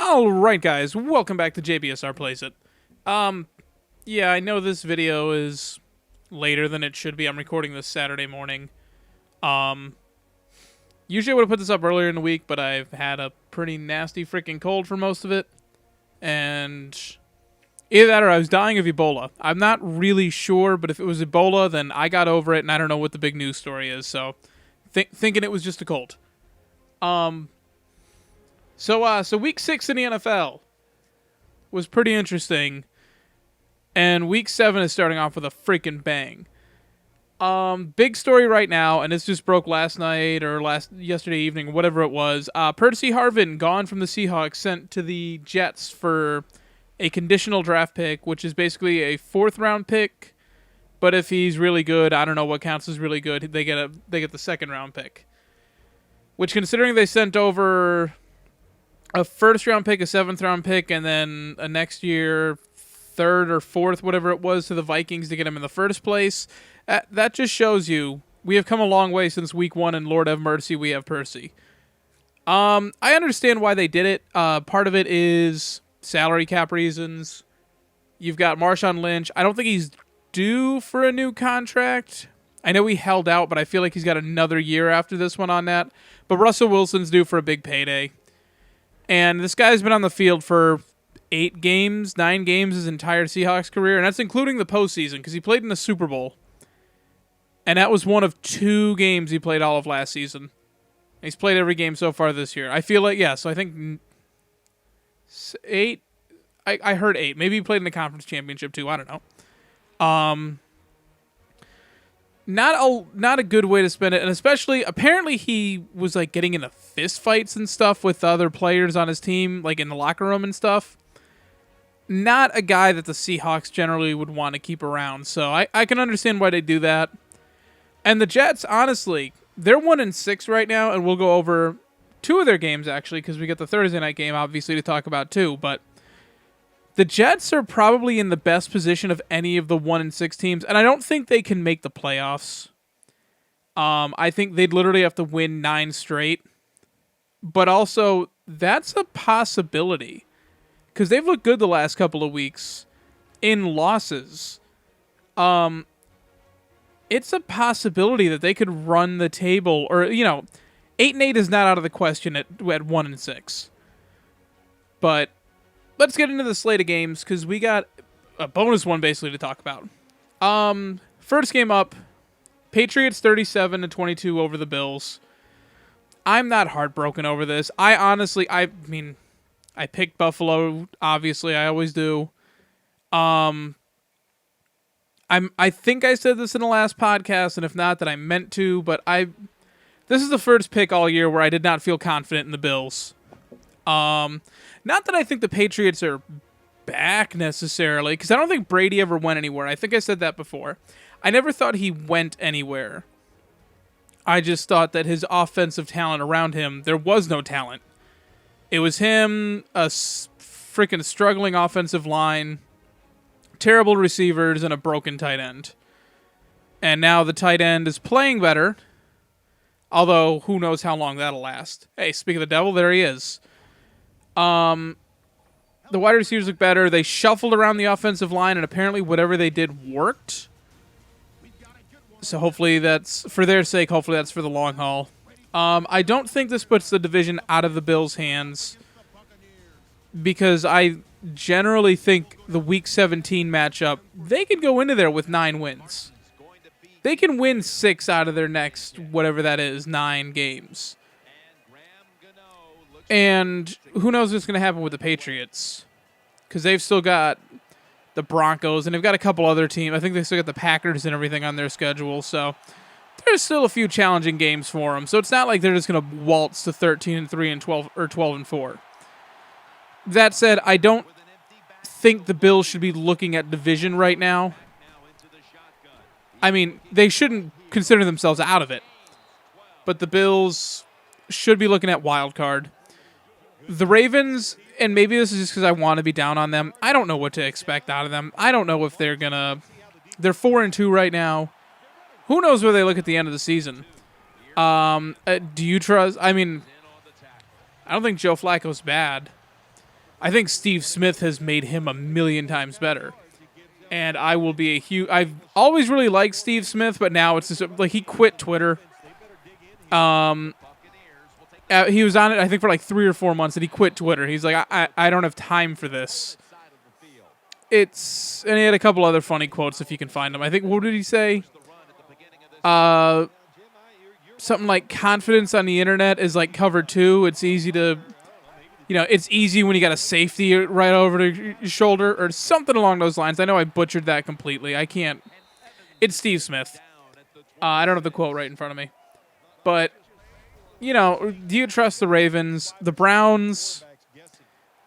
Alright guys, welcome back to JBSR Plays It. Yeah, I know this video is later than it should be. I'm recording this Saturday morning. Usually I would have put this up earlier in the week, but I've had a pretty nasty freaking cold for most of it. And either that or I was dying of Ebola. I'm not really sure, but if it was Ebola, then I got over it, and I don't know what the big news story is, so thinking it was just a cold. So week 6 in the NFL was pretty interesting, and week 7 is starting off with a freaking bang. Big story right now, and this just broke last night or yesterday evening, whatever it was. Percy Harvin gone from the Seahawks, sent to the Jets for a conditional draft pick, which is basically a 4th round pick. But if he's really good, I don't know what counts as really good. They get the 2nd round pick, which, considering they sent over a 1st round pick, a 7th round pick, and then a next year 3rd or 4th, whatever it was, to the Vikings to get him in the first place. That just shows you we have come a long way since week 1, and Lord have mercy, we have Percy. I understand why they did it. Part of it is salary cap reasons. You've got Marshawn Lynch. I don't think he's due for a new contract. I know he held out, but I feel like he's got another year after this one on that. But Russell Wilson's due for a big payday. And this guy's been on the field for 9 games his entire Seahawks career, and that's including the postseason, because he played in the Super Bowl. And that was one of 2 games he played all of last season. He's played every game so far this year. I feel like, yeah, so I think 8. I heard 8. Maybe he played in the conference championship too. I don't know. Not a good way to spend it, and especially, apparently he was like getting into fist fights and stuff with other players on his team, like in the locker room and stuff. Not a guy that the Seahawks generally would want to keep around, so I can understand why they do that. And the Jets, honestly, they're 1-6 right now, and we'll go over 2 of their games actually, because we got the Thursday night game obviously to talk about too, but the Jets are probably in the best position of any of the 1-6 teams, and I don't think they can make the playoffs. I think they'd literally have to win 9 straight. But also, that's a possibility, because they've looked good the last couple of weeks in losses. It's a possibility that they could run the table, or 8-8 is not out of the question at 1-6. But let's get into the slate of games, because we got a bonus one basically to talk about. First game up, Patriots 37-22 over the Bills. I'm not heartbroken over this. I picked Buffalo, obviously, I always do. I think I said this in the last podcast, and if not, then I meant to, but this is the first pick all year where I did not feel confident in the Bills. Not that I think the Patriots are back necessarily, because I don't think Brady ever went anywhere. I think I said that before. I never thought he went anywhere. I just thought that his offensive talent around him, there was no talent. It was him, a freaking struggling offensive line, terrible receivers, and a broken tight end. And now the tight end is playing better, although who knows how long that'll last. Hey, speak of the devil, there he is. The wide receivers look better. They shuffled around the offensive line, and apparently whatever they did worked. So hopefully that's, for their sake, hopefully that's for the long haul. I don't think this puts the division out of the Bills' hands, because I generally think the Week 17 matchup, they could go into there with 9 wins. They can win 6 out of their next, whatever that is, 9 games. And who knows what's going to happen with the Patriots, because they've still got the Broncos, and they've got a couple other teams. I think they still got the Packers and everything on their schedule, so there's still a few challenging games for them. So it's not like they're just going to waltz to 13-3 and 12 or 12-4. That said, I don't think the Bills should be looking at division right now. I mean, they shouldn't consider themselves out of it, but the Bills should be looking at wild card. The Ravens, and maybe this is just because I want to be down on them, I don't know what to expect out of them. I don't know if they're 4-2 right now. Who knows where they look at the end of the season? Do you trust? I mean, I don't think Joe Flacco's bad. I think Steve Smith has made him a million times better. And I will be a huge... I've always really liked Steve Smith, but now it's just like he quit Twitter. He was on it, I think, for like 3 or 4 months, and he quit Twitter. He's like, I don't have time for this. And he had a couple other funny quotes if you can find them. I think, what did he say? Something like confidence on the internet is like cover 2. It's easy to, it's easy when you got a safety right over your shoulder or something along those lines. I know I butchered that completely. I can't. It's Steve Smith. I don't have the quote right in front of me. But, do you trust the Ravens? The Browns,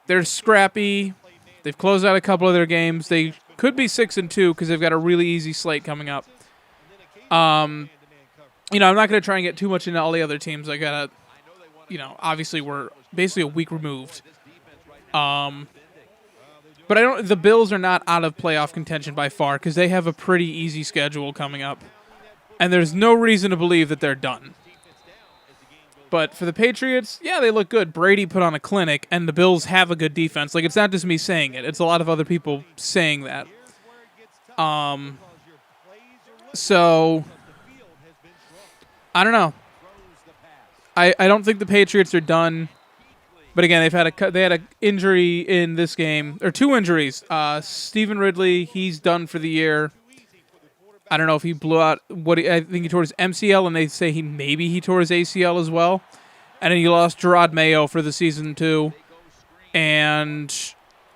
they're scrappy. They've closed out a couple of their games. They could be 6-2 because they've got a really easy slate coming up. I'm not going to try and get too much into all the other teams. I got to, obviously we're basically a week removed. But the Bills are not out of playoff contention by far because they have a pretty easy schedule coming up. And there's no reason to believe that they're done. But for the Patriots, yeah, they look good. Brady put on a clinic, and the Bills have a good defense. Like, it's not just me saying it. It's a lot of other people saying that. So, I don't know. I don't think the Patriots are done. But again, they had an injury in this game, or 2 injuries. Stephen Ridley, he's done for the year. I don't know if he blew out I think he tore his MCL, and they say he tore his ACL as well. And then he lost Gerard Mayo for the season too. And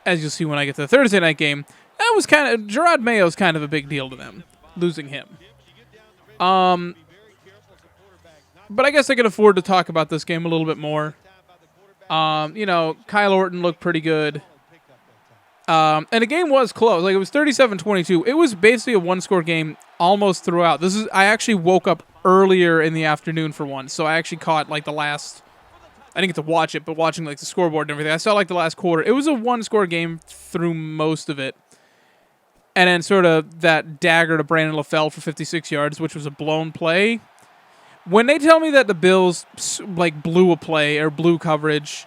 as you'll see when I get to the Thursday night game, that was Gerard Mayo's kind of a big deal to them, losing him. But I guess I can afford to talk about this game a little bit more. Kyle Orton looked pretty good. And the game was close. Like, it was 37-22. It was basically a one-score game almost throughout. I actually woke up earlier in the afternoon for once, so I actually caught, like, the last... I didn't get to watch it, but watching, like, the scoreboard and everything, I saw, like, the last quarter. It was a one-score game through most of it. And then sort of that dagger to Brandon LaFell for 56 yards, which was a blown play. When they tell me that the Bills, like, blew a play or blew coverage,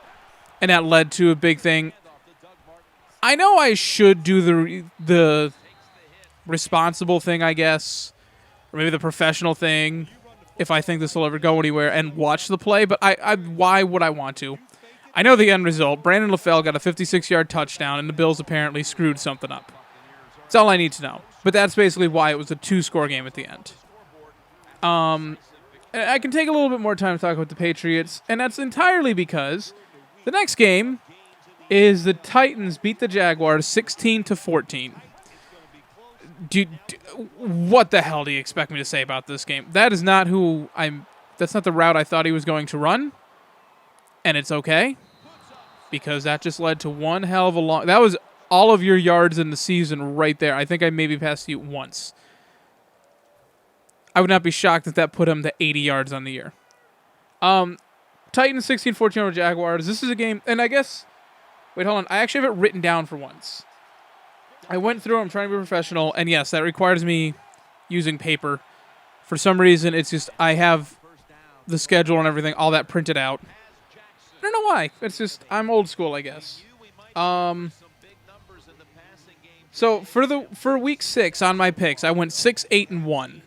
and that led to a big thing... I know I should do the responsible thing, I guess, or maybe the professional thing, if I think this will ever go anywhere, and watch the play, but why would I want to? I know the end result. Brandon LaFell got a 56-yard touchdown, and the Bills apparently screwed something up. That's all I need to know. But that's basically why it was a 2-score game at the end. I can take a little bit more time to talk about the Patriots, and that's entirely because the next game... is the Titans beat the Jaguars 16-14. What the hell do you expect me to say about this game? That is not that's not the route I thought he was going to run. And it's okay. Because that just led to one hell of a long... That was all of your yards in the season right there. I think I maybe passed you once. I would not be shocked if that put him to 80 yards on the year. Titans 16-14 over Jaguars. This is a game... And I guess... Wait, hold on. I actually have it written down for once. I went through. I'm trying to be professional. And yes, that requires me using paper. For some reason, it's just I have the schedule and everything, all that printed out. I don't know why. It's just I'm old school, I guess. So for week 6 on my picks, I went 6-8-1.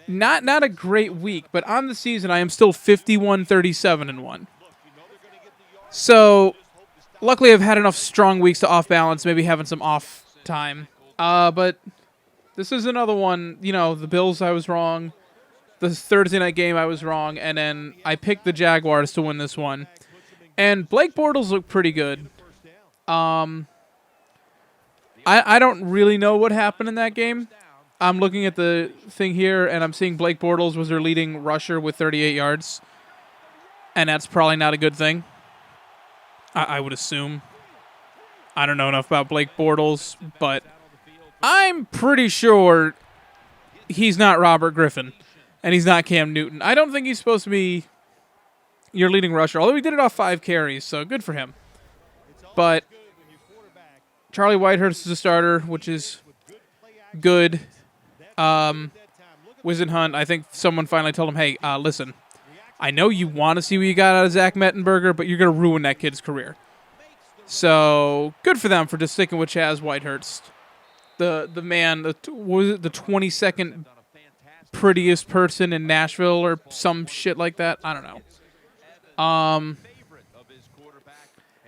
Not a great week, but on the season, I am still 51-37-1. So, luckily I've had enough strong weeks to off-balance, maybe having some off time. But this is another one, the Bills I was wrong, the Thursday night game I was wrong, and then I picked the Jaguars to win this one. And Blake Bortles looked pretty good. I don't really know what happened in that game. I'm looking at the thing here, and I'm seeing Blake Bortles was their leading rusher with 38 yards. And that's probably not a good thing. I would assume. I don't know enough about Blake Bortles, but I'm pretty sure he's not Robert Griffin, and he's not Cam Newton. I don't think he's supposed to be your leading rusher, although he did it off 5 carries, so good for him. But Charlie Whitehurst is a starter, which is good. Wisenhunt, I think someone finally told him, hey, listen, I know you want to see what you got out of Zach Mettenberger, but you're going to ruin that kid's career. So good for them for just sticking with Chaz Whitehurst, the man. What was it, the 22nd prettiest person in Nashville or some shit like that? I don't know.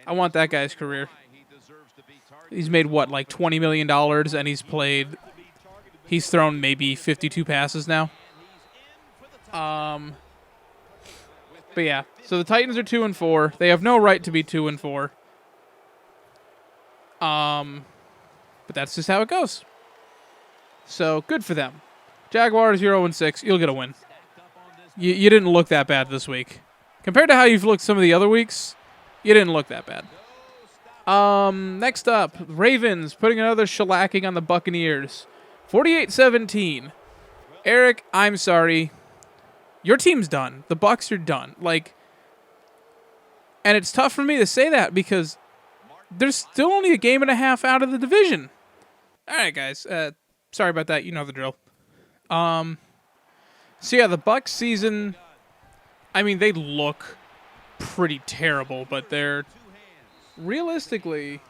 I want that guy's career. He's made what, like $20 million, and he's thrown maybe 52 passes now. But yeah, so the Titans are 2-4. They have no right to be 2-4. But that's just how it goes. So good for them. Jaguars 0-6. You'll get a win. You didn't look that bad this week compared to how you've looked some of the other weeks. You didn't look that bad. Next up, Ravens putting another shellacking on the Buccaneers. 48-17. Eric, I'm sorry. Your team's done. The Bucs are done. And it's tough for me to say that because there's still only a game and a half out of the division. All right, guys. Sorry about that. You know the drill. So yeah, the Bucs season, I mean, they look pretty terrible, but they're realistically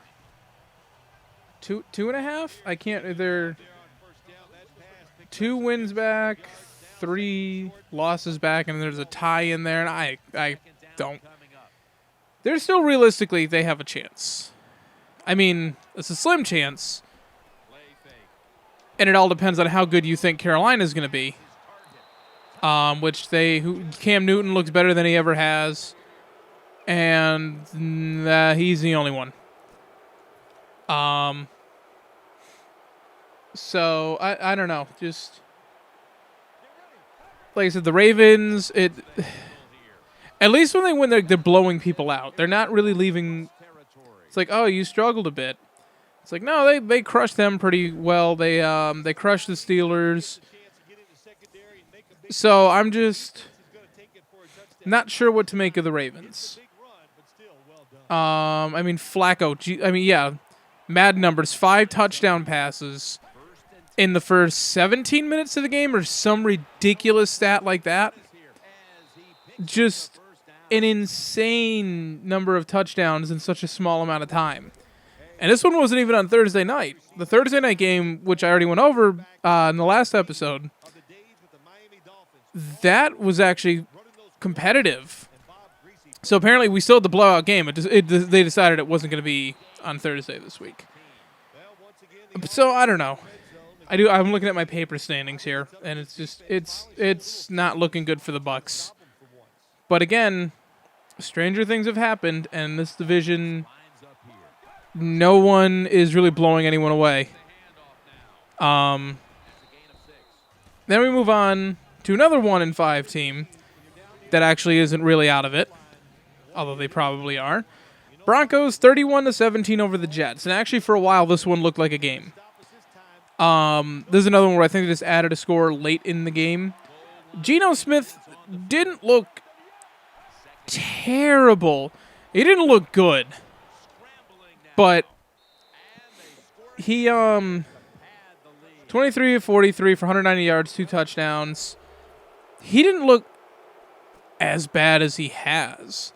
2.5. They're 2 wins back, 3 losses back, and there's a tie in there, and I don't. They're still realistically, they have a chance. I mean, it's a slim chance, and it all depends on how good you think Carolina's going to be. Cam Newton looks better than he ever has, and he's the only one. So I don't know. Just like I said, the Ravens. At least when they win, they're blowing people out. They're not really leaving. It's like, oh, you struggled a bit. It's like, no, they crushed them pretty well. They crushed the Steelers. So I'm just not sure what to make of the Ravens. I mean, Flacco. Madden numbers: 5 touchdown passes in the first 17 minutes of the game, or some ridiculous stat like that. Just an insane number of touchdowns in such a small amount of time. And this one wasn't even on Thursday night. The Thursday night game, which I already went over in the last episode, that was actually competitive. So apparently we still had the blowout game. They decided it wasn't going to be on Thursday this week. So I don't know. I'm looking at my paper standings here, and it's not looking good for the Bucs. But again, stranger things have happened, and this division, no one is really blowing anyone away. Then we move on to another 1-5 team that actually isn't really out of it, although they probably are. Broncos 31-17 over the Jets, and actually for a while this one looked like a game. This is another one where I think they just added a score late in the game. Geno Smith didn't look terrible. He didn't look good. But he 23 of 43 for 190 yards, 2 touchdowns. He didn't look as bad as he has.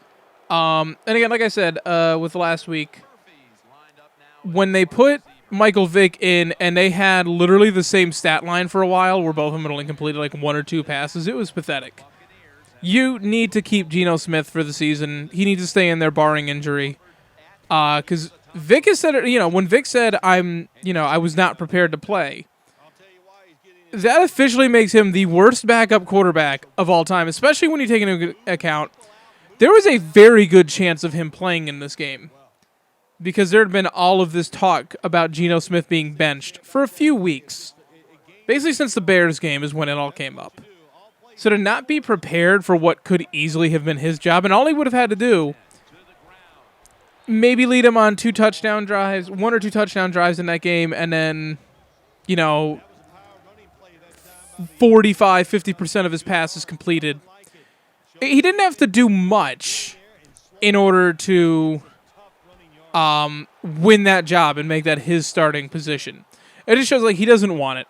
And again, like I said, with last week, when they put Michael Vick in and they had literally the same stat line for a while, where both of them had only completed like 1 or 2 passes, it was pathetic. You need to keep Geno Smith for the season. He needs to stay in there barring injury. Because Vick has said it, when Vick said, I was not prepared to play, that officially makes him the worst backup quarterback of all time, especially when you take into account there was a very good chance of him playing in this game, because there had been all of this talk about Geno Smith being benched for a few weeks. Basically since the Bears game is when it all came up. So to not be prepared for what could easily have been his job, and all he would have had to do, maybe lead him on 1 or 2 touchdown drives in that game, and then, 45-50% of his passes completed. He didn't have to do much in order to win that job and make that his starting position. It just shows like he doesn't want it.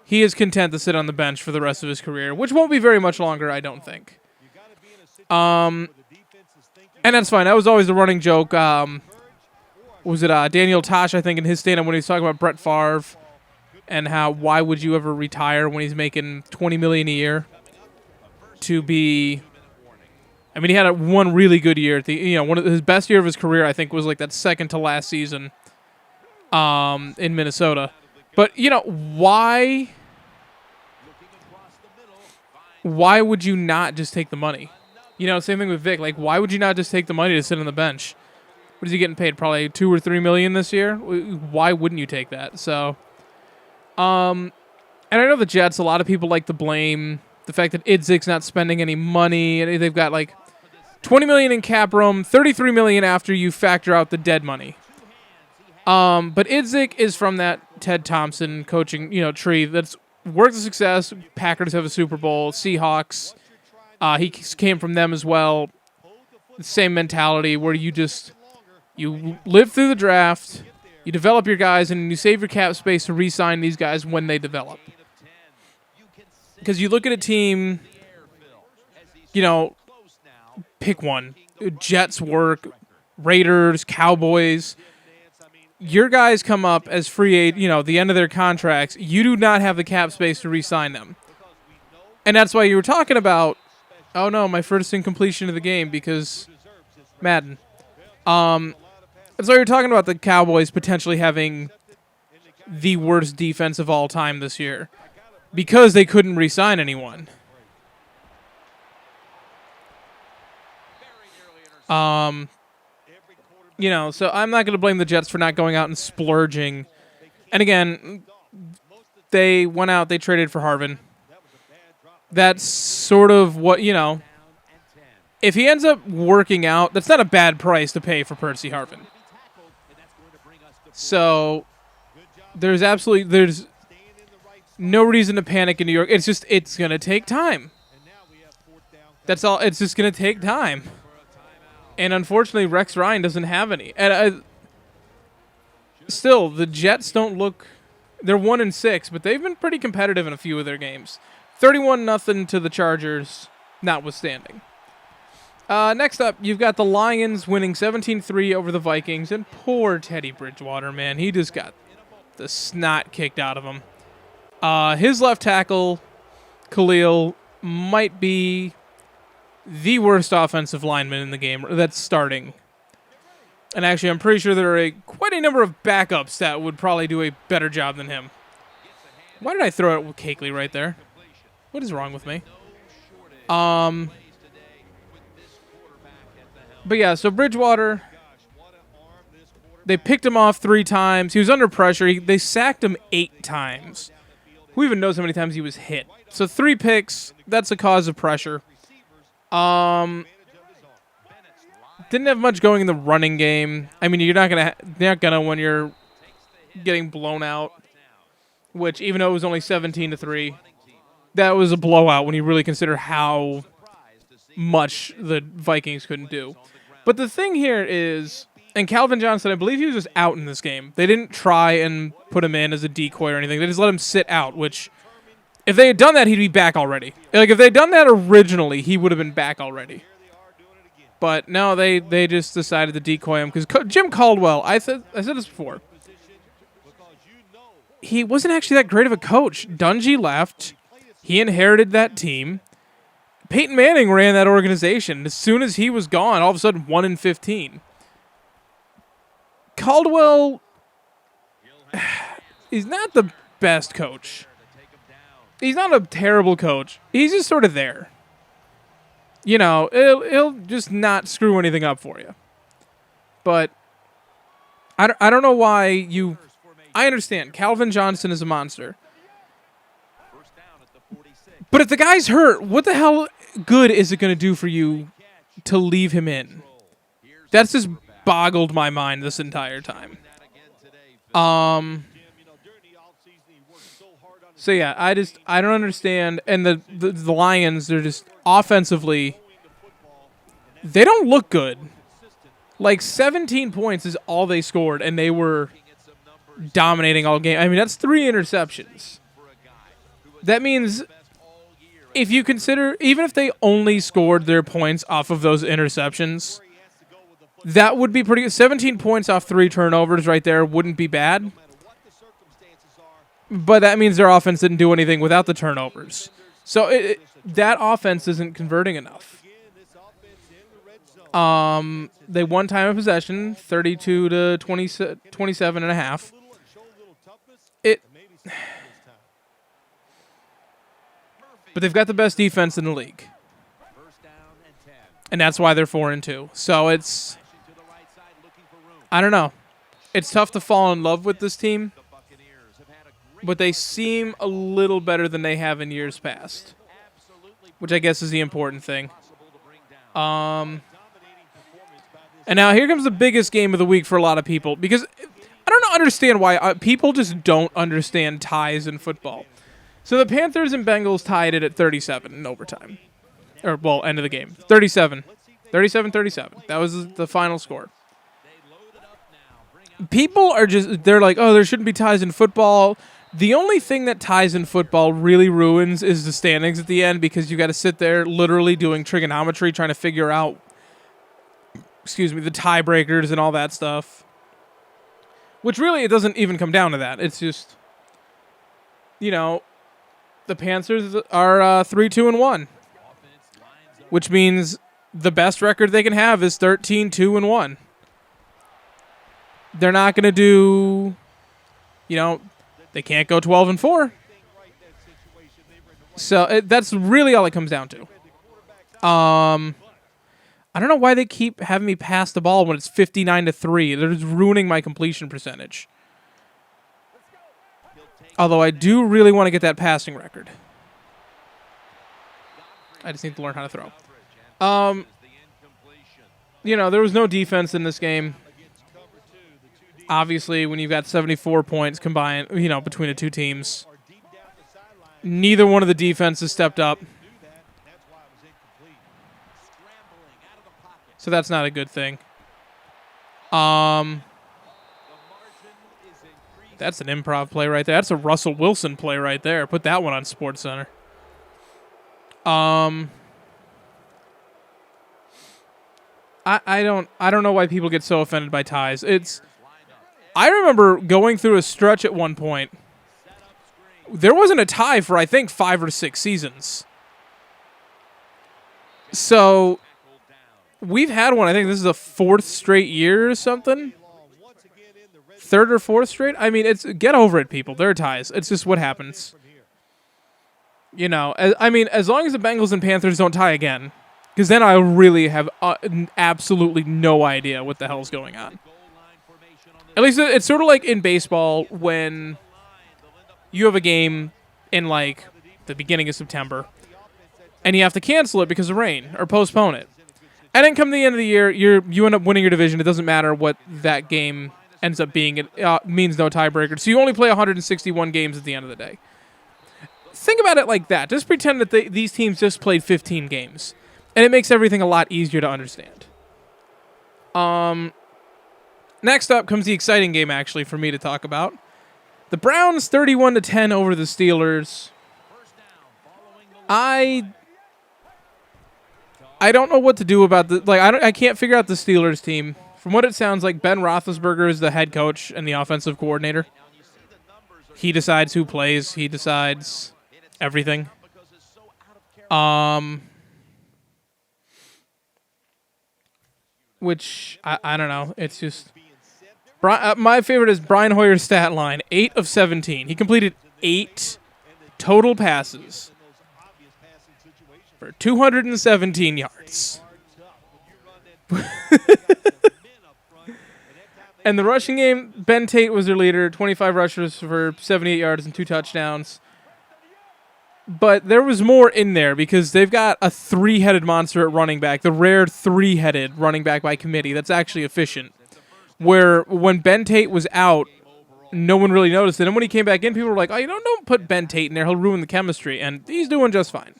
He is content to sit on the bench for the rest of his career, which won't be very much longer, I don't think. And that's fine. That was always a running joke. Was it Daniel Tosh, I think, in his stand-up when he was talking about Brett Favre and how why would you ever retire when he's making $20 million a year to be... I mean, he had one really good year. One of his best year of his career, I think, was like that second to last season in Minnesota. But, why would you not just take the money? Same thing with Vic. Like, why would you not just take the money to sit on the bench? What is he getting paid? Probably $2 or $3 million this year. Why wouldn't you take that? So, and I know the Jets. A lot of people like to blame the fact that Idzik's not spending any money, and they've got like $20 million in cap room, $33 million after you factor out the dead money. But Idzik is from that Ted Thompson coaching, tree that's worked to success. Packers have a Super Bowl. Seahawks. He came from them as well. The same mentality where you live through the draft, you develop your guys, and you save your cap space to re-sign these guys when they develop. Because you look at a team, pick one. Jets work, Raiders, Cowboys. Your guys come up as free agent, the end of their contracts. You do not have the cap space to re-sign them. And that's why you were talking about, oh no, my first incompletion of the game because Madden. That's why you're talking about the Cowboys potentially having the worst defense of all time this year because they couldn't re-sign anyone. So I'm not going to blame the Jets for not going out and splurging. And again, they went out, they traded for Harvin. That's sort of what, if he ends up working out, that's not a bad price to pay for Percy Harvin. So there's no reason to panic in New York. It's going to take time. That's all. It's just going to take time. And unfortunately, Rex Ryan doesn't have any. And still, the Jets don't look... They're 1-6, but they've been pretty competitive in a few of their games. 31-0 to the Chargers, notwithstanding. Next up, you've got the Lions winning 17-3 over the Vikings. And poor Teddy Bridgewater, man. He just got the snot kicked out of him. His left tackle, Khalil, might be the worst offensive lineman in the game that's starting. And actually, I'm pretty sure there are quite a number of backups that would probably do a better job than him. Why did I throw it with Cakeley right there? What is wrong with me? But yeah, so Bridgewater, they picked him off 3 times. He was under pressure. They sacked him 8 times. Who even knows how many times he was hit? So 3 picks, that's a cause of pressure. Didn't have much going in the running game. I mean, you're not gonna when you're getting blown out. Which, even though it was only 17-3, that was a blowout when you really consider how much the Vikings couldn't do. But the thing here is, and Calvin Johnson, I believe he was just out in this game. They didn't try and put him in as a decoy or anything. They just let him sit out, which, if they had done that, he'd be back already. Like, if they had done that originally, he would have been back already. But no, they just decided to decoy him because Jim Caldwell, I said this before, he wasn't actually that great of a coach. Dungy left. He inherited that team. Peyton Manning ran that organization. As soon as he was gone, all of a sudden 1-15. Caldwell, he's not the best coach. He's not a terrible coach. He's just sort of there. He'll just not screw anything up for you. But I don't know why you... I understand. Calvin Johnson is a monster. But if the guy's hurt, what the hell good is it going to do for you to leave him in? That's just boggled my mind this entire time. So yeah, I don't understand. And the Lions, they're just offensively, they don't look good. Like 17 points is all they scored, and they were dominating all game. I mean, that's 3 interceptions. That means if you consider, even if they only scored their points off of those interceptions, That would be pretty good. 17 points off 3 turnovers right there wouldn't be bad. But that means their offense didn't do anything without the turnovers. So that offense isn't converting enough. They won time of possession, 32 to 27 and a half. But they've got the best defense in the league. And that's why they're 4-2. So I don't know. It's tough to fall in love with this team. But they seem a little better than they have in years past. Which I guess is the important thing. And now here comes the biggest game of the week for a lot of people. Because I don't understand why people just don't understand ties in football. So the Panthers and Bengals tied it at 37 in overtime. Or, well, end of the game. 37. 37-37. That was the final score. People are they're like, oh, there shouldn't be ties in football. The only thing that ties in football really ruins is the standings at the end because you got to sit there literally doing trigonometry trying to figure out, the tiebreakers and all that stuff. Which really, it doesn't even come down to that. It's just, the Panthers are 3-2-1, which means the best record they can have is 13-2-1. They're not going to do, they can't go 12-4. So that's really all it comes down to. I don't know why they keep having me pass the ball when it's 59-3. They're just ruining my completion percentage. Although I do really want to get that passing record. I just need to learn how to throw. There was no defense in this game. Obviously, when you've got 74 points combined, between the two teams, neither one of the defenses stepped up. So that's not a good thing. That's an improv play right there. That's a Russell Wilson play right there. Put that one on SportsCenter. I don't know why people get so offended by ties. I remember going through a stretch at one point. There wasn't a tie for I think 5 or 6 seasons. So we've had one. I think this is the 4th straight year or something. 3rd or 4th straight. I mean, get over it, people. There are ties. It's just what happens. As long as the Bengals and Panthers don't tie again, because then I really have absolutely no idea what the hell's going on. At least it's sort of like in baseball when you have a game in like the beginning of September and you have to cancel it because of rain or postpone it. And then come the end of the year, you end up winning your division. It doesn't matter what that game ends up being. It means no tiebreaker. So you only play 161 games at the end of the day. Think about it like that. Just pretend that these teams just played 15 games. And it makes everything a lot easier to understand. Next up comes the exciting game, actually, for me to talk about. The Browns 31-10 over the Steelers. I don't know what to do about the I can't figure out the Steelers team. From what it sounds like, Ben Roethlisberger is the head coach and the offensive coordinator. He decides who plays. He decides everything. Which I don't know. It's just my favorite is Brian Hoyer's stat line: 8 of 17. He completed 8 total passes for 217 yards. And the rushing game, Ben Tate was their leader, 25 rushes for 78 yards and 2 touchdowns. But there was more in there because they've got a 3-headed monster at running back, the rare 3-headed running back by committee that's actually efficient. Where when Ben Tate was out, no one really noticed it. And when he came back in, people were like, oh, don't put Ben Tate in there. He'll ruin the chemistry. And he's doing just fine.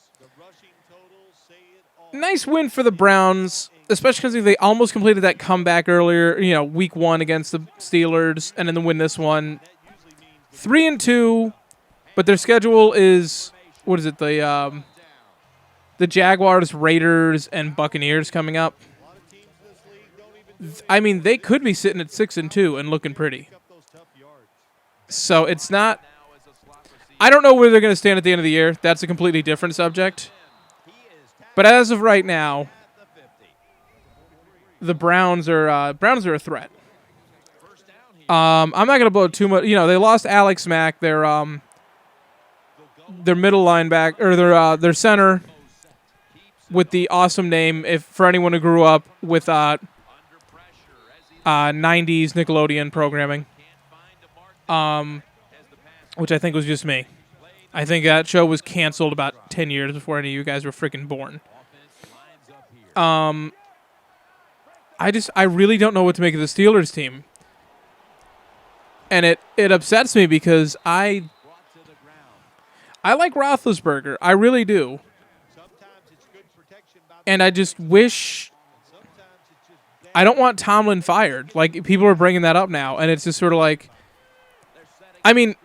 Nice win for the Browns, especially because they almost completed that comeback earlier, week 1 against the Steelers, and then win this one. 3-2, but their schedule is, what is it, the Jaguars, Raiders, and Buccaneers coming up. I mean, they could be sitting at 6-2 and looking pretty. So it's not. I don't know where they're going to stand at the end of the year. That's a completely different subject. But as of right now, the Browns are a threat. I'm not going to blow too much. You know, they lost Alex Mack, their middle linebacker, or their center, with the awesome name. If for anyone who grew up with 90s Nickelodeon programming, which I think was just me. I think that show was canceled about 10 years before any of you guys were freaking born. I really don't know what to make of the Steelers team. And it upsets me because I like Roethlisberger. I really do. And I just wish... I don't want Tomlin fired. Like, people are bringing that up now, and it's just sort of like... I mean,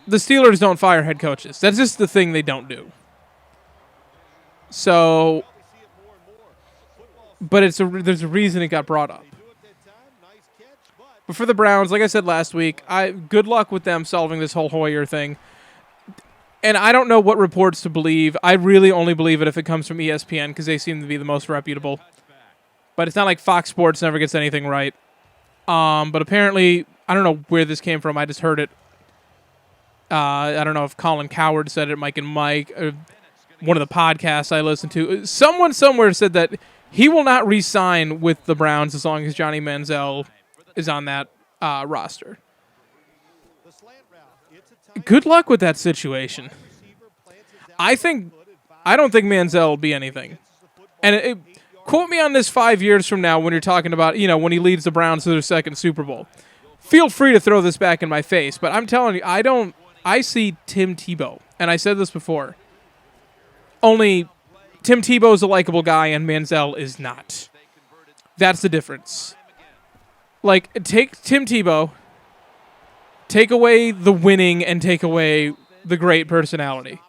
the Steelers don't fire head coaches. That's just the thing they don't do. So... But there's a reason it got brought up. But for the Browns, like I said last week, good luck with them solving this whole Hoyer thing. And I don't know what reports to believe. I really only believe it if it comes from ESPN because they seem to be the most reputable. But it's not like Fox Sports never gets anything right. But apparently, I don't know where this came from. I just heard it. I don't know if Colin Cowherd said it, Mike and Mike, or one of the podcasts I listened to. Someone somewhere said that he will not re-sign with the Browns as long as Johnny Manziel is on that roster. Good luck with that situation. I don't think Manziel will be anything. And quote me on this 5 years from now when you're talking about, you know, when he leads the Browns to their second Super Bowl. Feel free to throw this back in my face, but I'm telling you, I see Tim Tebow, and I said this before. Only Tim Tebow is a likable guy and Manziel is not. That's the difference. Like, take Tim Tebow, take away the winning and take away the great personality.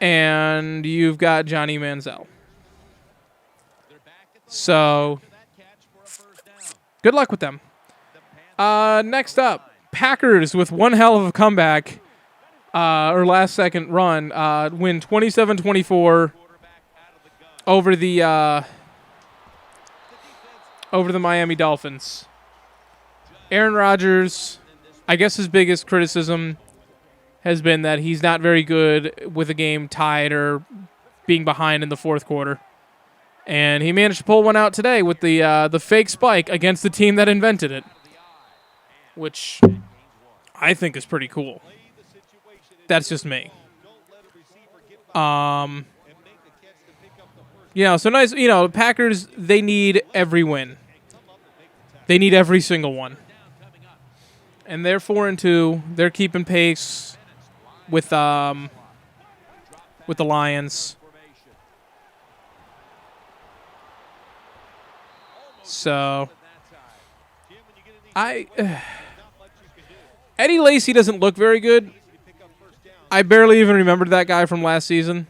And you've got Johnny Manziel. So, good luck with them. Next up, Packers with one hell of a comeback, or last second run, win 27-24 over the Miami Dolphins. Aaron Rodgers, I guess his biggest criticism has been that he's not very good with a game tied or being behind in the fourth quarter. And he managed to pull one out today with the fake spike against the team that invented it, which I think is pretty cool. That's just me. So nice. Packers, they need every win. They need every single one. And they're 4-2. They're keeping pace with the Lions. So Eddie Lacy doesn't look very good. I barely even remembered that guy from last season.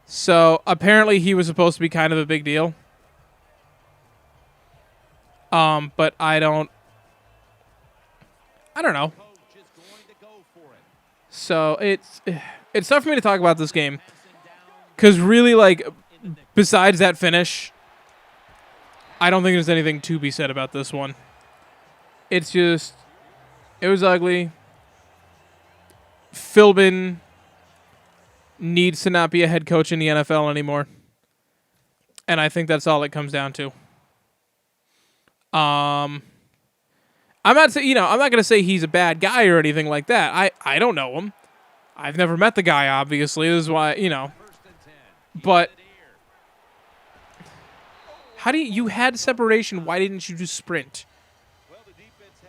So apparently he was supposed to be kind of a big deal. But I don't know. So it's tough for me to talk about this game. Because really, like, besides that finish, I don't think there's anything to be said about this one. It's just, it was ugly. Philbin needs to not be a head coach in the NFL anymore. And I think that's all it comes down to. I'm not going to say he's a bad guy or anything like that. I don't know him. I've never met the guy, obviously. This is why, But how do you had separation? Why didn't you just sprint?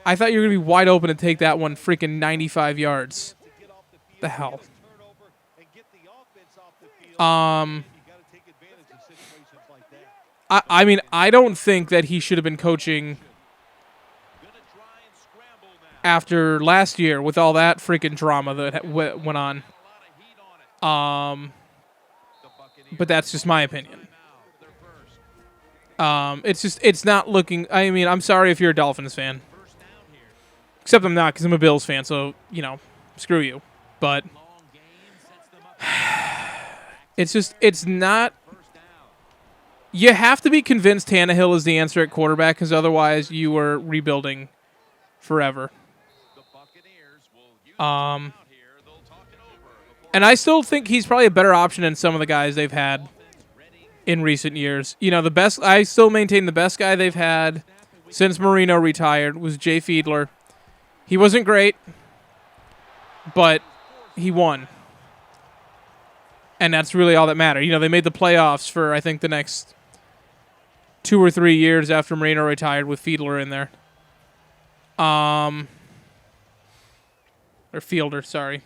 I thought you were going to be wide open to take that one freaking 95 yards. The hell? I mean, I don't think that he should have been coaching after last year with all that freaking drama that went on. But that's just my opinion. It's not looking. I mean, I'm sorry if you're a Dolphins fan, except I'm not because I'm a Bills fan. So screw you. But it's not. You have to be convinced Tannehill is the answer at quarterback, because otherwise you are rebuilding forever. And I still think he's probably a better option than some of the guys they've had in recent years. The best. I still maintain the best guy they've had since Marino retired was Jay Fiedler. He wasn't great, but he won. And that's really all that mattered. They made the playoffs for, I think, the next 2 or 3 years after Marino retired with Fiedler in there. Or Fielder, sorry.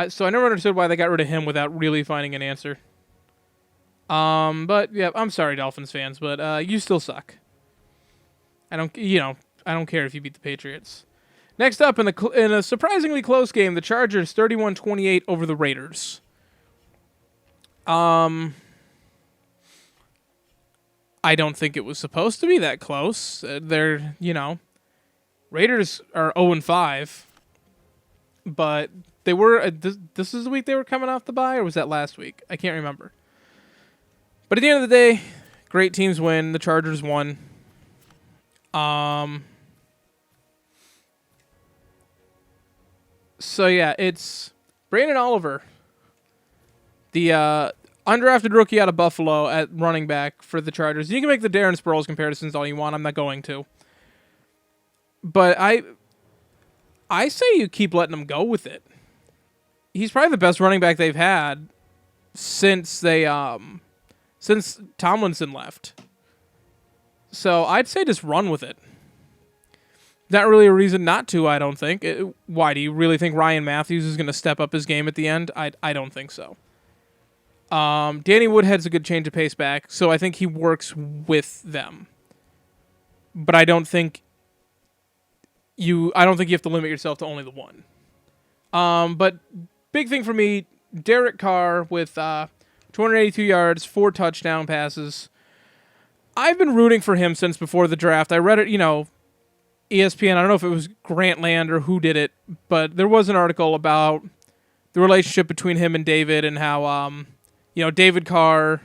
So I never understood why they got rid of him without really finding an answer. But yeah, I'm sorry, Dolphins fans, but you still suck. I don't care if you beat the Patriots. Next up, in a surprisingly close game, the Chargers 31-28 over the Raiders. I don't think it was supposed to be that close. Raiders are 0-5, but they were. This is the week they were coming off the bye, or was that last week? I can't remember. But at the end of the day, great teams win. The Chargers won. So yeah, it's Brandon Oliver, the undrafted rookie out of Buffalo at running back for the Chargers. You can make the Darren Sproles comparisons all you want. I'm not going to. But I say you keep letting him go with it. He's probably the best running back they've had since Tomlinson left. So I'd say just run with it. Not really a reason not to, I don't think. Why, do you really think Ryan Matthews is going to step up his game at the end? I don't think so. Danny Woodhead's a good change of pace back, so I think he works with them. But I don't think you have to limit yourself to only the one. But big thing for me, Derek Carr with 282 yards, 4 touchdown passes. I've been rooting for him since before the draft. I read it, ESPN, I don't know if it was Grantland or who did it, but there was an article about the relationship between him and David and how, David Carr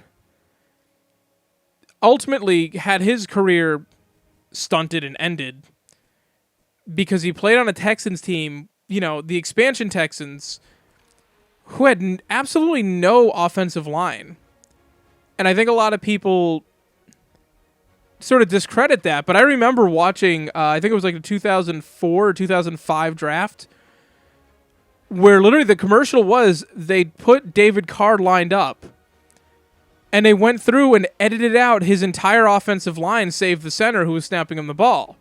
ultimately had his career stunted and ended because he played on a Texans team, the expansion Texans, who had absolutely no offensive line. And I think a lot of people sort of discredit that, but I remember watching, I think it was like the 2004 or 2005 draft, where literally the commercial was they put David Carr lined up, and they went through and edited out his entire offensive line, save the center who was snapping him the ball.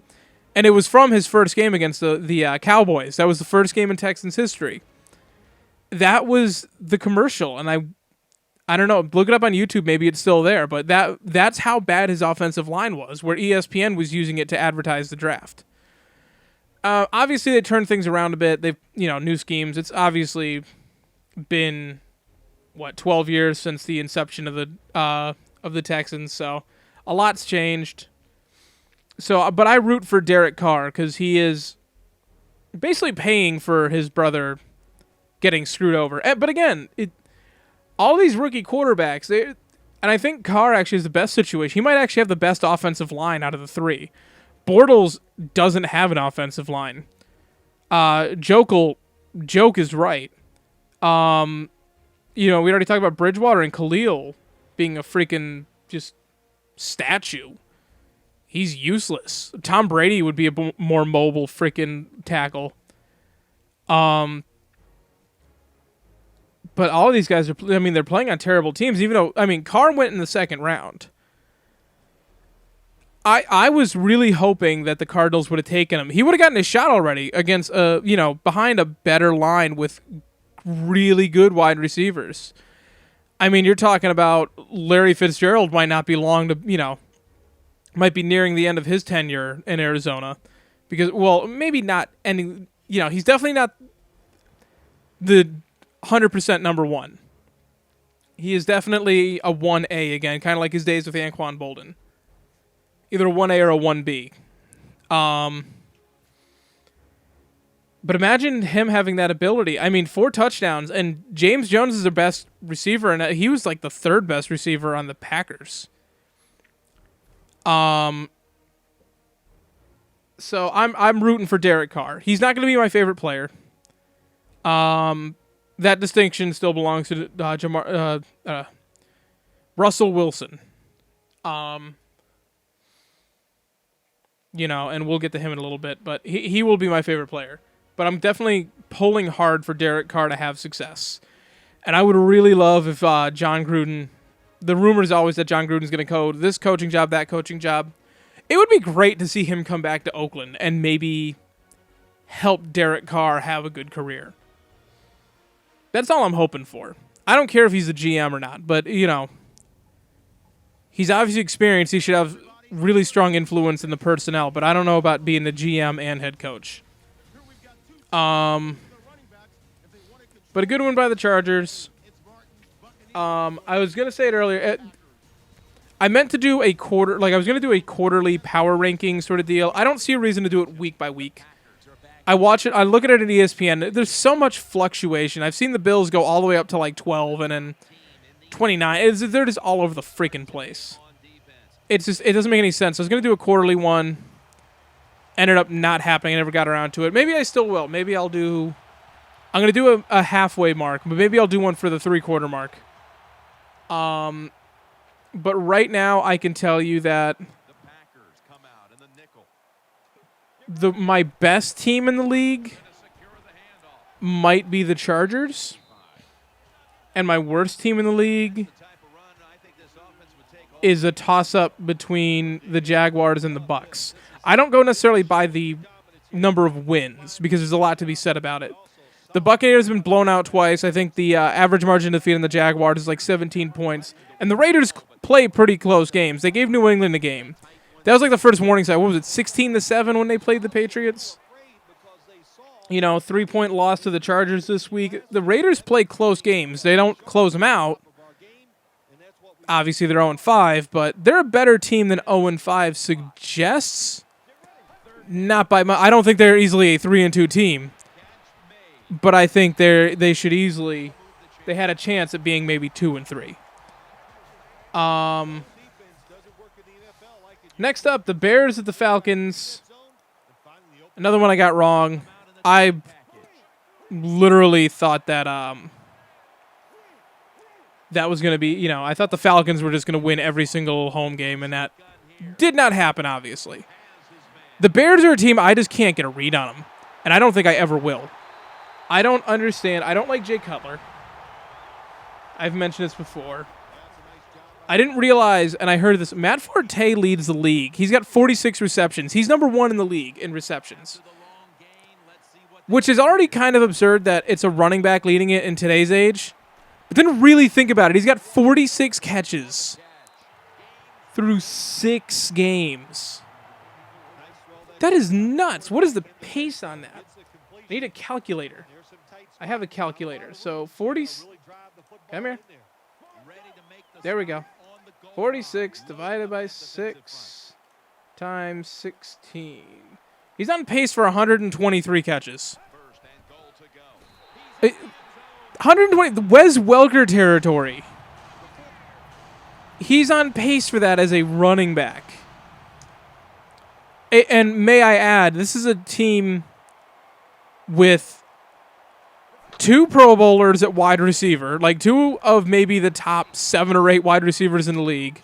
And it was from his first game against the Cowboys. That was the first game in Texans history. That was the commercial, and I don't know, look it up on YouTube, maybe it's still there, but that's how bad his offensive line was, where ESPN was using it to advertise the draft. Obviously, they turned things around a bit. They've, new schemes. It's obviously been, 12 years since the inception of the Texans, so a lot's changed. So, but I root for Derek Carr because he is basically paying for his brother getting screwed over. But again, all these rookie quarterbacks, and I think Carr actually is the best situation. He might actually have the best offensive line out of the three. Bortles doesn't have an offensive line. Joke is right. We already talked about Bridgewater and Khalil being a freaking just statue. He's useless. Tom Brady would be a more mobile freaking tackle. But all of these guys they're playing on terrible teams, even though, Carr went in the second round. I was really hoping that the Cardinals would have taken him. He would have gotten a shot already against, behind a better line with really good wide receivers. You're talking about Larry Fitzgerald might not be long to, might be nearing the end of his tenure in Arizona. Because, maybe not ending, he's definitely not the 100% number one. He is definitely a 1A again, kind of like his days with Anquan Bolden. Either a 1A or a 1B. But imagine him having that ability. I mean, 4 touchdowns, and James Jones is their best receiver, and he was like the 3rd best receiver on the Packers. So I'm rooting for Derek Carr. He's not going to be my favorite player. That distinction still belongs to Russell Wilson. And we'll get to him in a little bit, but he will be my favorite player. But I'm definitely pulling hard for Derek Carr to have success. And I would really love if John Gruden, the rumor is always that John Gruden's going to code this coaching job, that coaching job. It would be great to see him come back to Oakland and maybe help Derek Carr have a good career. That's all I'm hoping for. I don't care if he's a GM or not, but, he's obviously experienced. He should have really strong influence in the personnel, but I don't know about being the GM and head coach. But a good one by the Chargers. I was going to say it earlier. I meant to do I was going to do a quarterly power ranking sort of deal. I don't see a reason to do it week by week. I watch it. I look at it at ESPN. There's so much fluctuation. I've seen the Bills go all the way up to like 12 and then 29. They're just all over the freaking place. It doesn't make any sense. I was going to do a quarterly one. Ended up not happening. I never got around to it. Maybe I still will. Maybe I'm going to do a halfway mark, but maybe I'll do one for the 3/4 mark. But right now I can tell you that my best team in the league might be the Chargers, and my worst team in the league is a toss-up between the Jaguars and the Bucks. I don't go necessarily by the number of wins because there's a lot to be said about it. The Buccaneers have been blown out twice. I think the average margin of defeat in the Jaguars is like 17 points. And the Raiders play pretty close games. They gave New England a game. That was like the first warning sign. What was it, 16-7 when they played the Patriots? 3-point loss to the Chargers this week. The Raiders play close games. They don't close them out. Obviously, they're 0-5, but they're a better team than 0-5 suggests. Not by much. I don't think they're easily a 3-2 team, but I think they should easily. They had a chance at being maybe 2-3. Next up, the Bears at the Falcons. Another one I got wrong. I literally thought that that was going to be, I thought the Falcons were just going to win every single home game, and that did not happen, obviously. The Bears are a team I just can't get a read on them, and I don't think I ever will. I don't understand. I don't like Jay Cutler. I've mentioned this before. I didn't realize, and I heard this, Matt Forte leads the league. He's got 46 receptions. He's number 1 in the league in receptions, which is already kind of absurd that it's a running back leading it in today's age. But then really think about it. He's got 46 catches through 6 games. That is nuts. What is the pace on that? I need a calculator. I have a calculator. So 40. Come here. There we go. 46 divided by 6 times 16. He's on pace for 123 catches. 120. Wes Welker territory. He's on pace for that as a running back. And may I add, this is a team with 2 Pro Bowlers at wide receiver, like 2 of maybe the top 7 or 8 wide receivers in the league.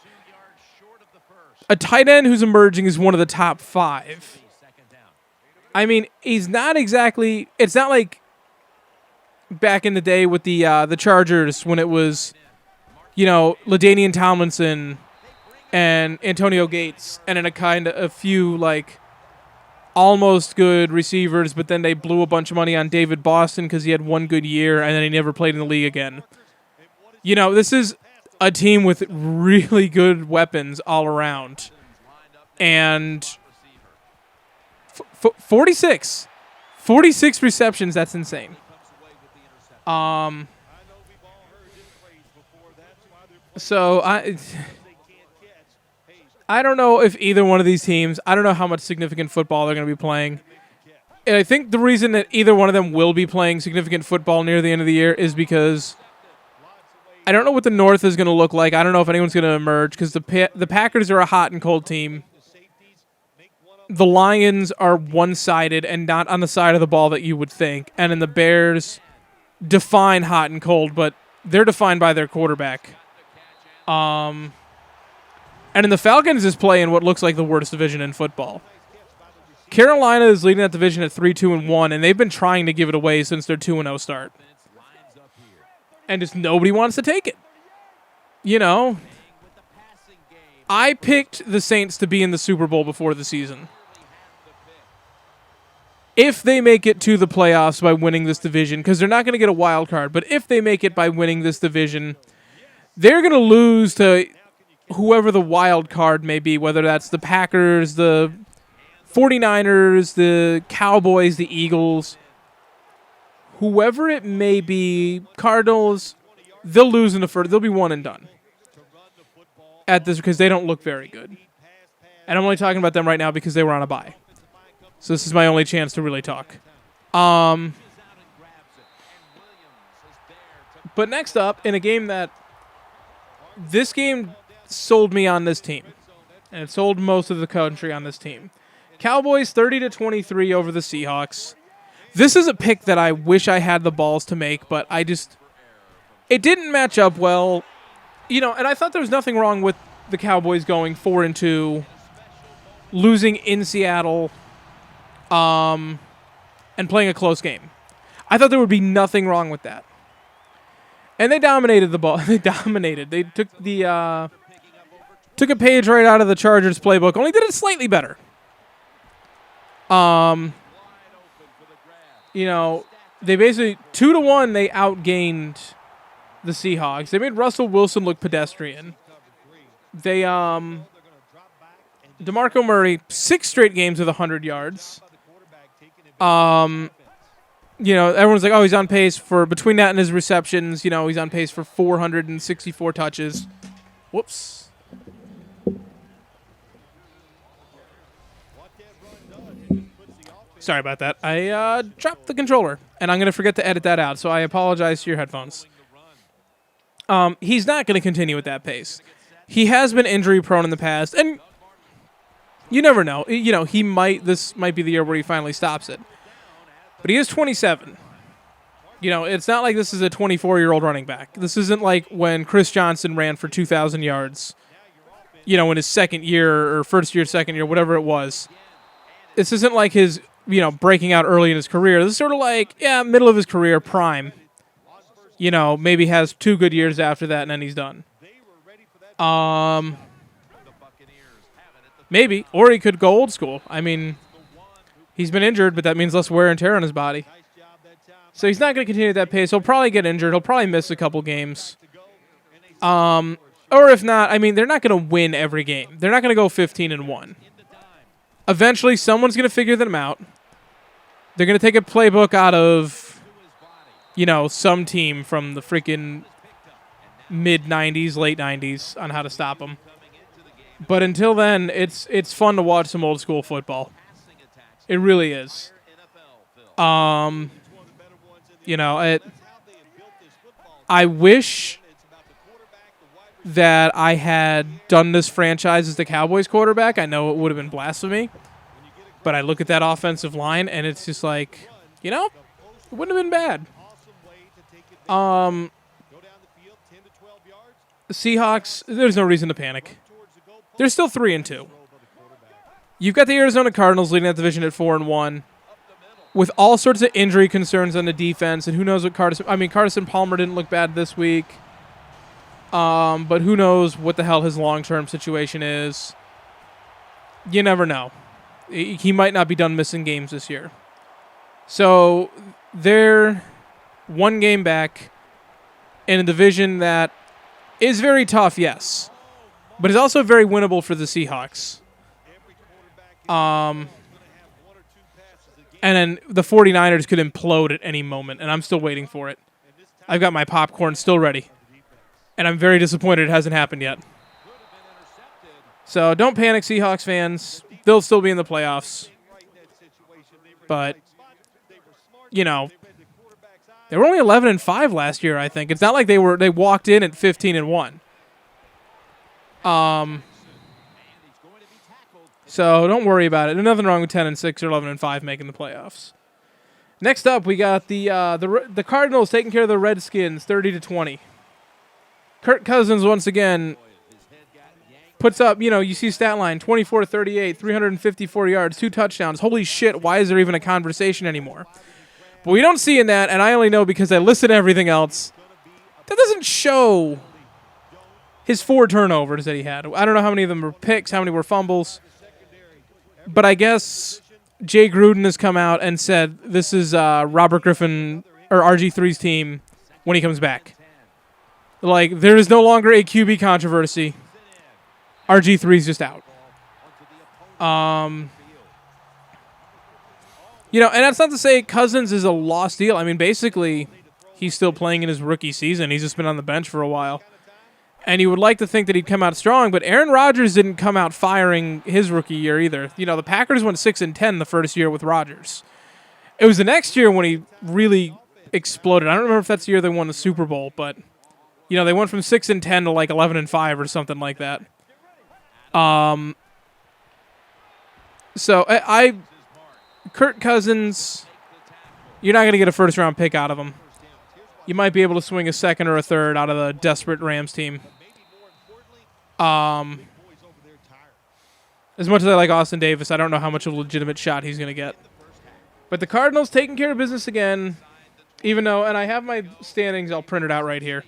A tight end who's emerging is one of the top 5. I mean, he's not exactly. It's not like back in the day with the Chargers when it was, LaDainian Tomlinson and Antonio Gates, and then a few like almost good receivers, but then they blew a bunch of money on David Boston because he had one good year, and then he never played in the league again. This is a team with really good weapons all around, and 46 receptions. That's insane. So I don't know if either one of these teams, I don't know how much significant football they're going to be playing. And I think the reason that either one of them will be playing significant football near the end of the year is because I don't know what the North is going to look like. I don't know if anyone's going to emerge because the Packers are a hot and cold team. The Lions are one-sided and not on the side of the ball that you would think. And then the Bears define hot and cold, but they're defined by their quarterback. And then the Falcons is playing what looks like the worst division in football. Carolina is leading that division at 3-2-1, and they've been trying to give it away since their 2-0 start. And just nobody wants to take it. You know, I picked the Saints to be in the Super Bowl before the season. If they make it to the playoffs by winning this division, because they're not going to get a wild card, but if they make it by winning this division, they're going to lose to whoever the wild card may be, whether that's the Packers, the 49ers, the Cowboys, the Eagles, whoever it may be, Cardinals, they'll lose in the first. They'll be one and done at this because they don't look very good. And I'm only talking about them right now because they were on a bye. So this is my only chance to really talk. But next up, in a game this game sold me on this team. And it sold most of the country on this team. Cowboys 30-23 over the Seahawks. This is a pick that I wish I had the balls to make, but it didn't match up well. You know, and I thought there was nothing wrong with the Cowboys going 4-2, losing in Seattle, and playing a close game. I thought there would be nothing wrong with that. And they dominated the ball. They dominated. They took a page right out of the Chargers playbook, only did it slightly better. You know, they basically 2-1. They outgained the Seahawks. They made Russell Wilson look pedestrian. They DeMarco Murray 6 straight games with 100 yards. You know, everyone's like, oh, he's on pace for between that and his receptions. You know, he's on pace for 464 touches. Whoops. Sorry about that. I dropped the controller, and I'm going to forget to edit that out, so I apologize to your headphones. He's not going to continue at that pace. He has been injury-prone in the past, and you never know. You know, this might be the year where he finally stops it. But he is 27. You know, it's not like this is a 24-year-old running back. This isn't like when Chris Johnson ran for 2,000 yards, you know, in his second year or first year, second year, whatever it was. This isn't like his, you know, breaking out early in his career. This is sort of like, middle of his career, prime. You know, maybe has 2 good years after that, and then he's done. Maybe. Or he could go old school. I mean, he's been injured, but that means less wear and tear on his body. So he's not going to continue at that pace. He'll probably get injured. He'll probably miss a couple games. Or if not, I mean, they're not going to win every game. They're not going to go 15-1. Eventually, someone's going to figure them out. They're going to take a playbook out of, you know, some team from the freaking mid-90s, late 90s on how to stop them. But until then, it's fun to watch some old-school football. It really is. You know, I wish that I had done this franchise as the Cowboys quarterback. I know it would have been blasphemy. But I look at that offensive line, and it's just like, you know, it wouldn't have been bad. The Seahawks, there's no reason to panic. They're still 3-2. You've got the Arizona Cardinals leading that division at 4-1. With all sorts of injury concerns on the defense, and who knows what Carson Palmer didn't look bad this week. But who knows what the hell his long-term situation is. You never know. He might not be done missing games this year. So they're 1 game back in a division that is very tough, yes. But is also very winnable for the Seahawks. And then the 49ers could implode at any moment, and I'm still waiting for it. I've got my popcorn still ready. And I'm very disappointed it hasn't happened yet. So don't panic, Seahawks fans. They'll still be in the playoffs. But, you know, they were only 11-5 last year, I think. It's not like they walked in at 15-1. So don't worry about it. There's nothing wrong with 10-6 or 11-5 making the playoffs. Next up, we got the Cardinals taking care of the Redskins, 30-20. Kirk Cousins once again puts up, you see stat line, 24-38, 354 yards, 2 touchdowns. Holy shit, why is there even a conversation anymore? But we don't see in that, and I only know because I listen to everything else. That doesn't show his 4 turnovers that he had. I don't know how many of them were picks, how many were fumbles. But I guess Jay Gruden has come out and said this is Robert Griffin or RG3's team when he comes back. Like, there is no longer a QB controversy. RG3's just out. And that's not to say Cousins is a lost deal. I mean, basically, he's still playing in his rookie season. He's just been on the bench for a while. And you would like to think that he'd come out strong, but Aaron Rodgers didn't come out firing his rookie year either. The Packers went 6-10 the first year with Rodgers. It was the next year when he really exploded. I don't remember if that's the year they won the Super Bowl, but they went from 6-10 to like 11-5 or something like that. So Kirk Cousins, you're not going to get a first-round pick out of him. You might be able to swing a second or a third out of the desperate Rams team. As much as I like Austin Davis, I don't know how much of a legitimate shot he's going to get. But the Cardinals taking care of business again, even though, and I have my standings, I'll print it out right here.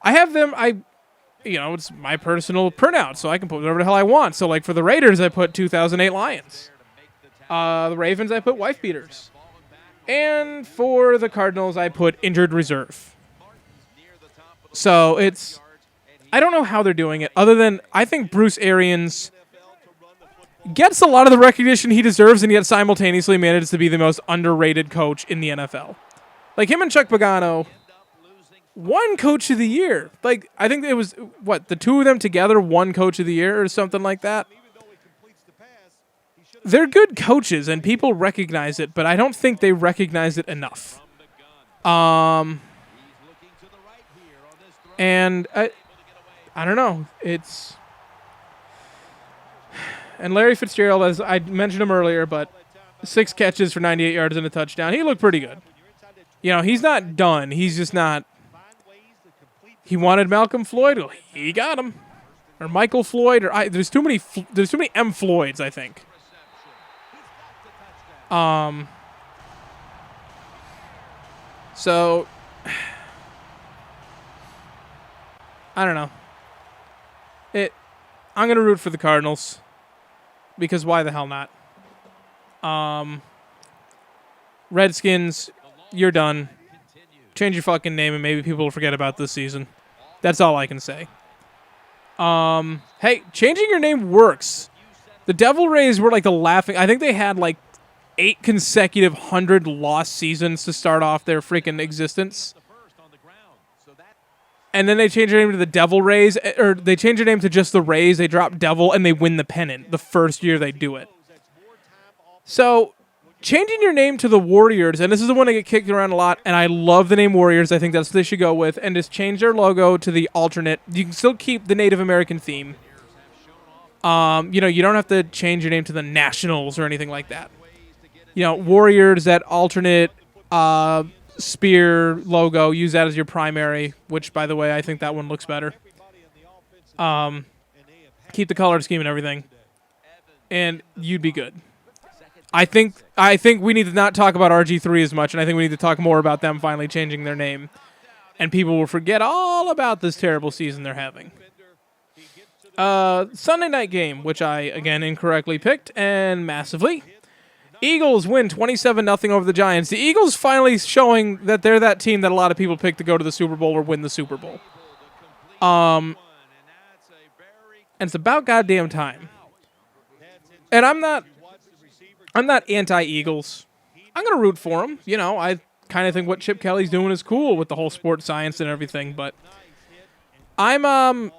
I have them, it's my personal printout, so I can put whatever the hell I want. So, like, for the Raiders, I put 2008 Lions. The Ravens, I put wife beaters. And for the Cardinals, I put injured reserve. So, I don't know how they're doing it, other than I think Bruce Arians gets a lot of the recognition he deserves, and yet simultaneously manages to be the most underrated coach in the NFL. Like, him and Chuck Pagano won Coach of the Year. Like, I think it was, the two of them together won Coach of the Year or something like that. They're good coaches, and people recognize it, but I don't think they recognize it enough. And I don't know. And Larry Fitzgerald, as I mentioned him earlier, but 6 catches for 98 yards and a touchdown. He looked pretty good. He's not done. He's just not. He wanted Malcolm Floyd. Well, he got him, or Michael Floyd, or there's too many M Floyds, I think. So I don't know. I'm gonna root for the Cardinals because why the hell not? Redskins, you're done. Change your fucking name and maybe people will forget about this season. That's all I can say. Hey, changing your name works. The Devil Rays were like the laughing. I think they had like 8 consecutive 100-loss seasons to start off their freaking existence. And then they changed their name to the Devil Rays, or they changed their name to just the Rays. They drop Devil and they win the pennant the first year they do it. So, changing your name to the Warriors, and this is the one that get kicked around a lot, and I love the name Warriors. I think that's what they should go with, and just change their logo to the alternate. You can still keep the Native American theme. You don't have to change your name to the Nationals or anything like that. Warriors, that alternate spear logo, use that as your primary, which, by the way, I think that one looks better. Keep the color scheme and everything, and you'd be good. I think we need to not talk about RG3 as much, and I think we need to talk more about them finally changing their name, and people will forget all about this terrible season they're having. Sunday night game, which I, again, incorrectly picked, and massively. Eagles win 27-0 over the Giants. The Eagles finally showing that they're that team that a lot of people pick to go to the Super Bowl or win the Super Bowl. And it's about goddamn time. And I'm not anti-Eagles. I'm going to root for them. I kind of think what Chip Kelly's doing is cool with the whole sports science and everything, but I'm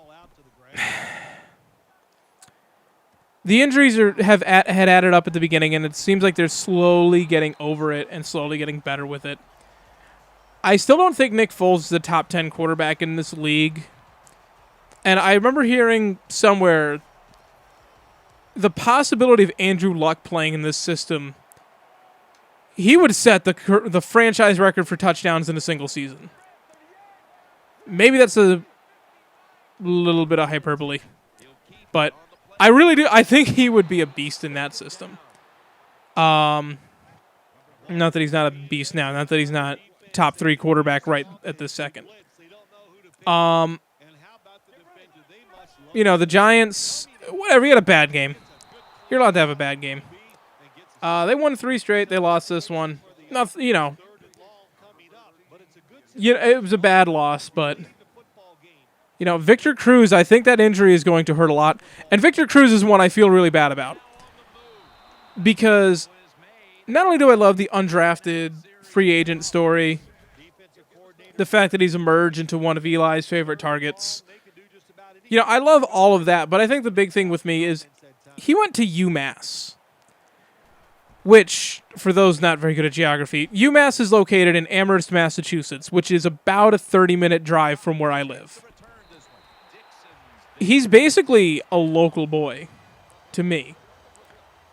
the injuries had added up at the beginning, and it seems like they're slowly getting over it and slowly getting better with it. I still don't think Nick Foles is the top 10 quarterback in this league. And I remember hearing somewhere the possibility of Andrew Luck playing in this system, he would set the franchise record for touchdowns in a single season. Maybe that's a little bit of hyperbole, but I really do. I think he would be a beast in that system. Not that he's not a beast now. Not that he's not top 3 quarterback right at this second. The Giants, whatever, you had a bad game. You're allowed to have a bad game. They won 3 straight. They lost this one. Nothing, it was a bad loss, but Victor Cruz, I think that injury is going to hurt a lot. And Victor Cruz is one I feel really bad about. Because not only do I love the undrafted free agent story, the fact that he's emerged into one of Eli's favorite targets. I love all of that, but I think the big thing with me is he went to UMass, which, for those not very good at geography, UMass is located in Amherst, Massachusetts, which is about a 30-minute drive from where I live. He's basically a local boy to me.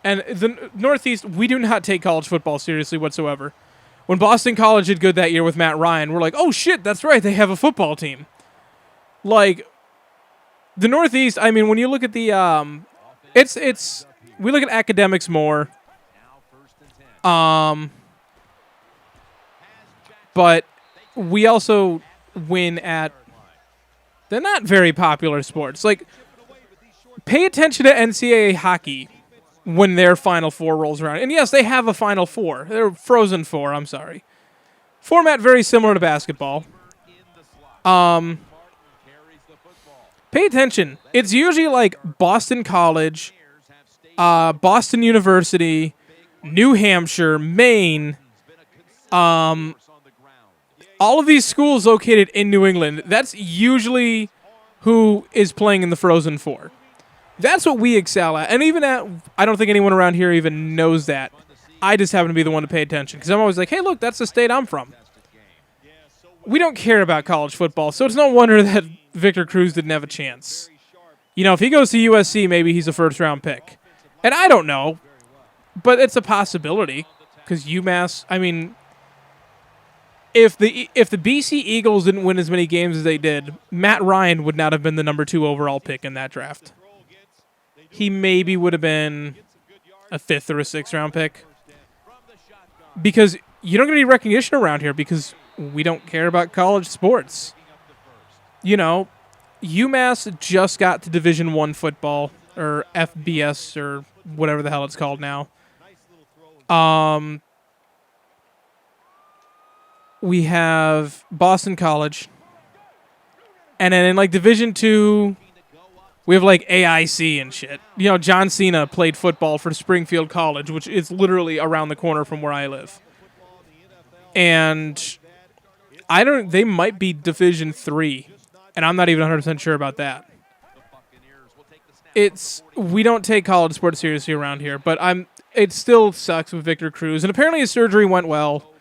And the Northeast, we do not take college football seriously whatsoever. When Boston College did good that year with Matt Ryan, we're like, oh shit, that's right, they have a football team. Like, the Northeast, I mean, when you look at the, we look at academics more. But we also win at, they're not very popular sports. Like, pay attention to NCAA hockey when their Final Four rolls around. And yes, they have a Final Four. They're Frozen Four, I'm sorry. Format very similar to basketball. Pay attention. It's usually like Boston College, Boston University, New Hampshire, Maine, all of these schools located in New England. That's usually who is playing in the Frozen Four. That's what we excel at. And even at, I don't think anyone around here even knows that. I just happen to be the one to pay attention. Because I'm always like, hey, look, that's the state I'm from. We don't care about college football, so it's no wonder that Victor Cruz didn't have a chance. If he goes to USC, maybe he's a first-round pick. And I don't know, but it's a possibility. Because UMass, I mean, if the BC Eagles didn't win as many games as they did, Matt Ryan would not have been the number 2 overall pick in that draft. He maybe would have been a 5th or a 6th-round pick. Because you don't get any recognition around here because we don't care about college sports. UMass just got to Division I football, or FBS, or whatever the hell it's called now. We have Boston College. And then in, Division II, we have, AIC and shit. John Cena played football for Springfield College, which is literally around the corner from where I live. And they might be Division III, and I'm not even 100% sure about that. We don't take college sports seriously around here, but it still sucks with Victor Cruz, and apparently his surgery went well.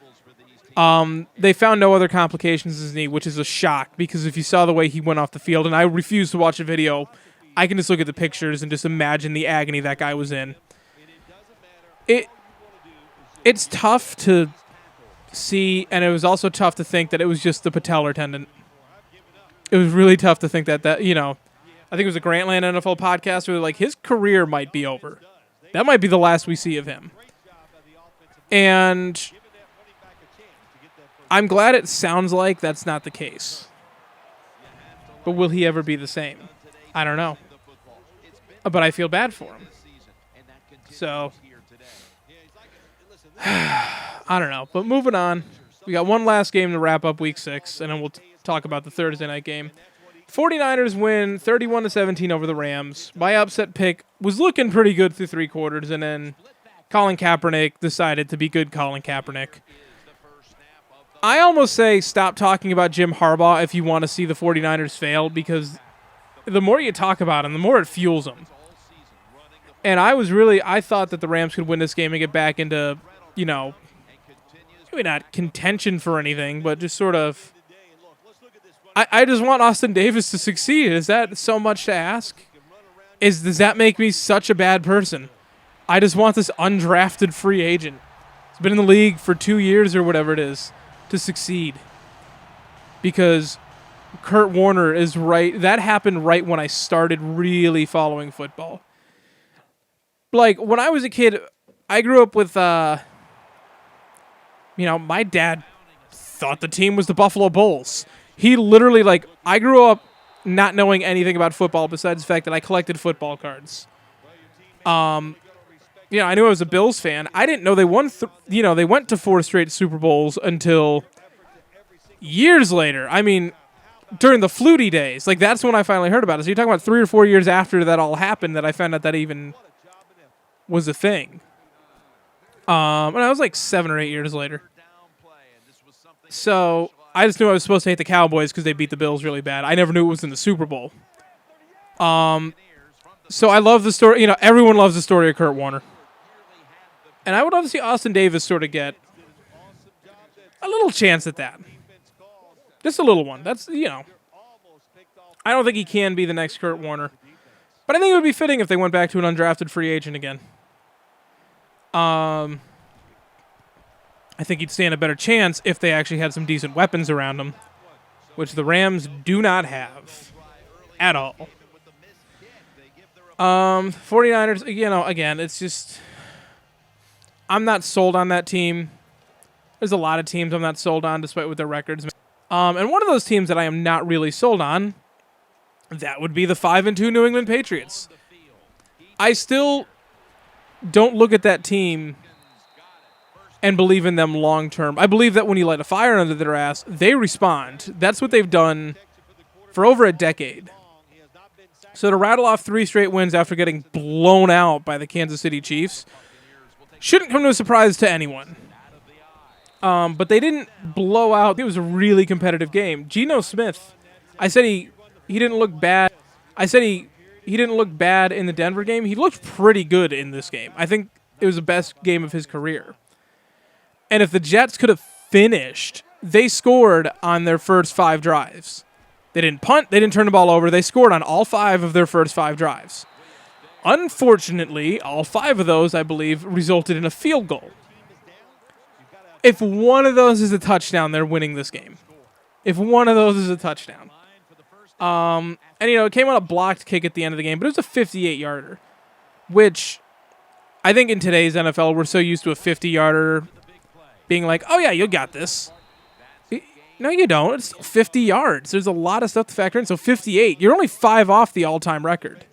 They found no other complications in his knee, which is a shock, because if you saw the way he went off the field, and I refuse to watch the video, I can just look at the pictures and just imagine the agony that guy was in. It's tough to see, and it was also tough to think that it was just the patellar tendon. It was really tough to think that I think it was a Grantland NFL podcast where like his career might be over. That might be the last we see of him. And I'm glad it sounds like that's not the case. But will he ever be the same? I don't know. But I feel bad for him. So, I don't know. But moving on, we got one last game to wrap up Week 6, and then we'll talk about the Thursday night game. 49ers win 31-17 over the Rams. My upset pick was looking pretty good through three quarters, and then Colin Kaepernick decided to be good Colin Kaepernick. I almost say stop talking about Jim Harbaugh if you want to see the 49ers fail, because the more you talk about him, the more it fuels them. And I thought that the Rams could win this game and get back into, maybe not contention for anything, but just sort of, I just want Austin Davis to succeed. Is that so much to ask? Does that make me such a bad person? I just want this undrafted free agent. He's been in the league for 2 years or whatever it is to succeed. Because Kurt Warner is right. That happened right when I started really following football. Like, when I was a kid, I grew up with, my dad thought the team was the Buffalo Bulls. He literally, I grew up not knowing anything about football besides the fact that I collected football cards. I knew I was a Bills fan. I didn't know they won, they went to 4 straight Super Bowls until years later. I mean, during the Flutie days. That's when I finally heard about it. So you're talking about 3 or 4 years after that all happened that I found out that even was a thing. And I was 7 or 8 years later. So I just knew I was supposed to hate the Cowboys because they beat the Bills really bad. I never knew it was in the Super Bowl. So I love the story. Everyone loves the story of Kurt Warner. And I would love to see Austin Davis sort of get a little chance at that. Just a little one. That's, I don't think he can be the next Kurt Warner. But I think it would be fitting if they went back to an undrafted free agent again. I think he'd stand a better chance if they actually had some decent weapons around him, which the Rams do not have at all. 49ers, again, it's just, I'm not sold on that team. There's a lot of teams I'm not sold on despite what their records. And one of those teams that I am not really sold on, that would be the 5-2 New England Patriots. I still don't look at that team and believe in them long term. I believe that when you light a fire under their ass, they respond. That's what they've done for over a decade. So to rattle off 3 straight wins after getting blown out by the Kansas City Chiefs shouldn't come to a surprise to anyone. But they didn't blow out. It was a really competitive game. Geno Smith, I said he didn't look bad. I said he didn't look bad in the Denver game. He looked pretty good in this game. I think it was the best game of his career. And if the Jets could have finished, they scored on their first 5 drives. They didn't punt. They didn't turn the ball over. They scored on all 5 of their first 5 drives. Unfortunately, all 5 of those, I believe, resulted in a field goal. If one of those is a touchdown, they're winning this game. If one of those is a touchdown. And, it came on a blocked kick at the end of the game, but it was a 58-yarder, which I think in today's NFL, we're so used to a 50-yarder being like, oh, yeah, you got this. No, you don't. It's 50 yards. There's a lot of stuff to factor in. So 58. You're only 5 off the all-time record.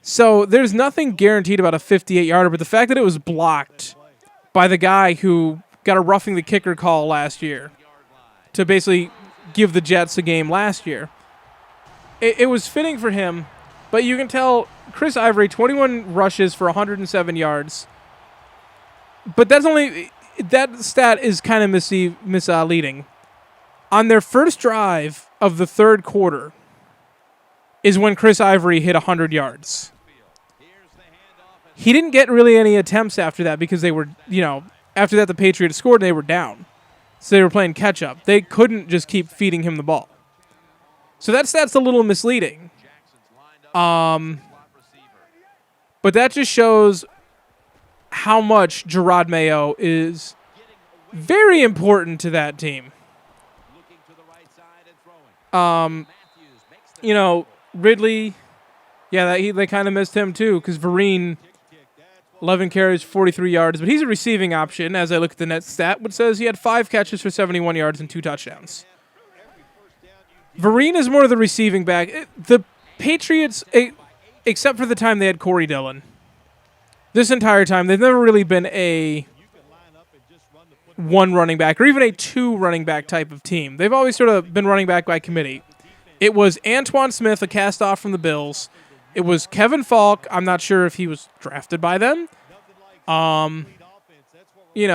So there's nothing guaranteed about a 58-yarder, but the fact that it was blocked by the guy who got a roughing the kicker call last year to basically give the Jets a game last year, it was fitting for him. But you can tell Chris Ivory, 21 rushes for 107 yards. But that stat is kind of misleading. On their first drive of the third quarter is when Chris Ivory hit 100 yards. He didn't get really any attempts after that because they were, after that the Patriots scored and they were down. So they were playing catch-up. They couldn't just keep feeding him the ball. So that's a little misleading. But that just shows how much Gerard Mayo is very important to that team. Ridley, they kind of missed him too because Vereen, 11 carries, 43 yards, but he's a receiving option as I look at the net stat, which says he had 5 catches for 71 yards and 2 touchdowns. Vereen is more of the receiving back. The Patriots, except for the time they had Corey Dillon, this entire time, they've never really been a 1 running back or even a 2 running back type of team. They've always sort of been running back by committee. It was Antoine Smith, a cast-off from the Bills. It was Kevin Falk. I'm not sure if he was drafted by them. He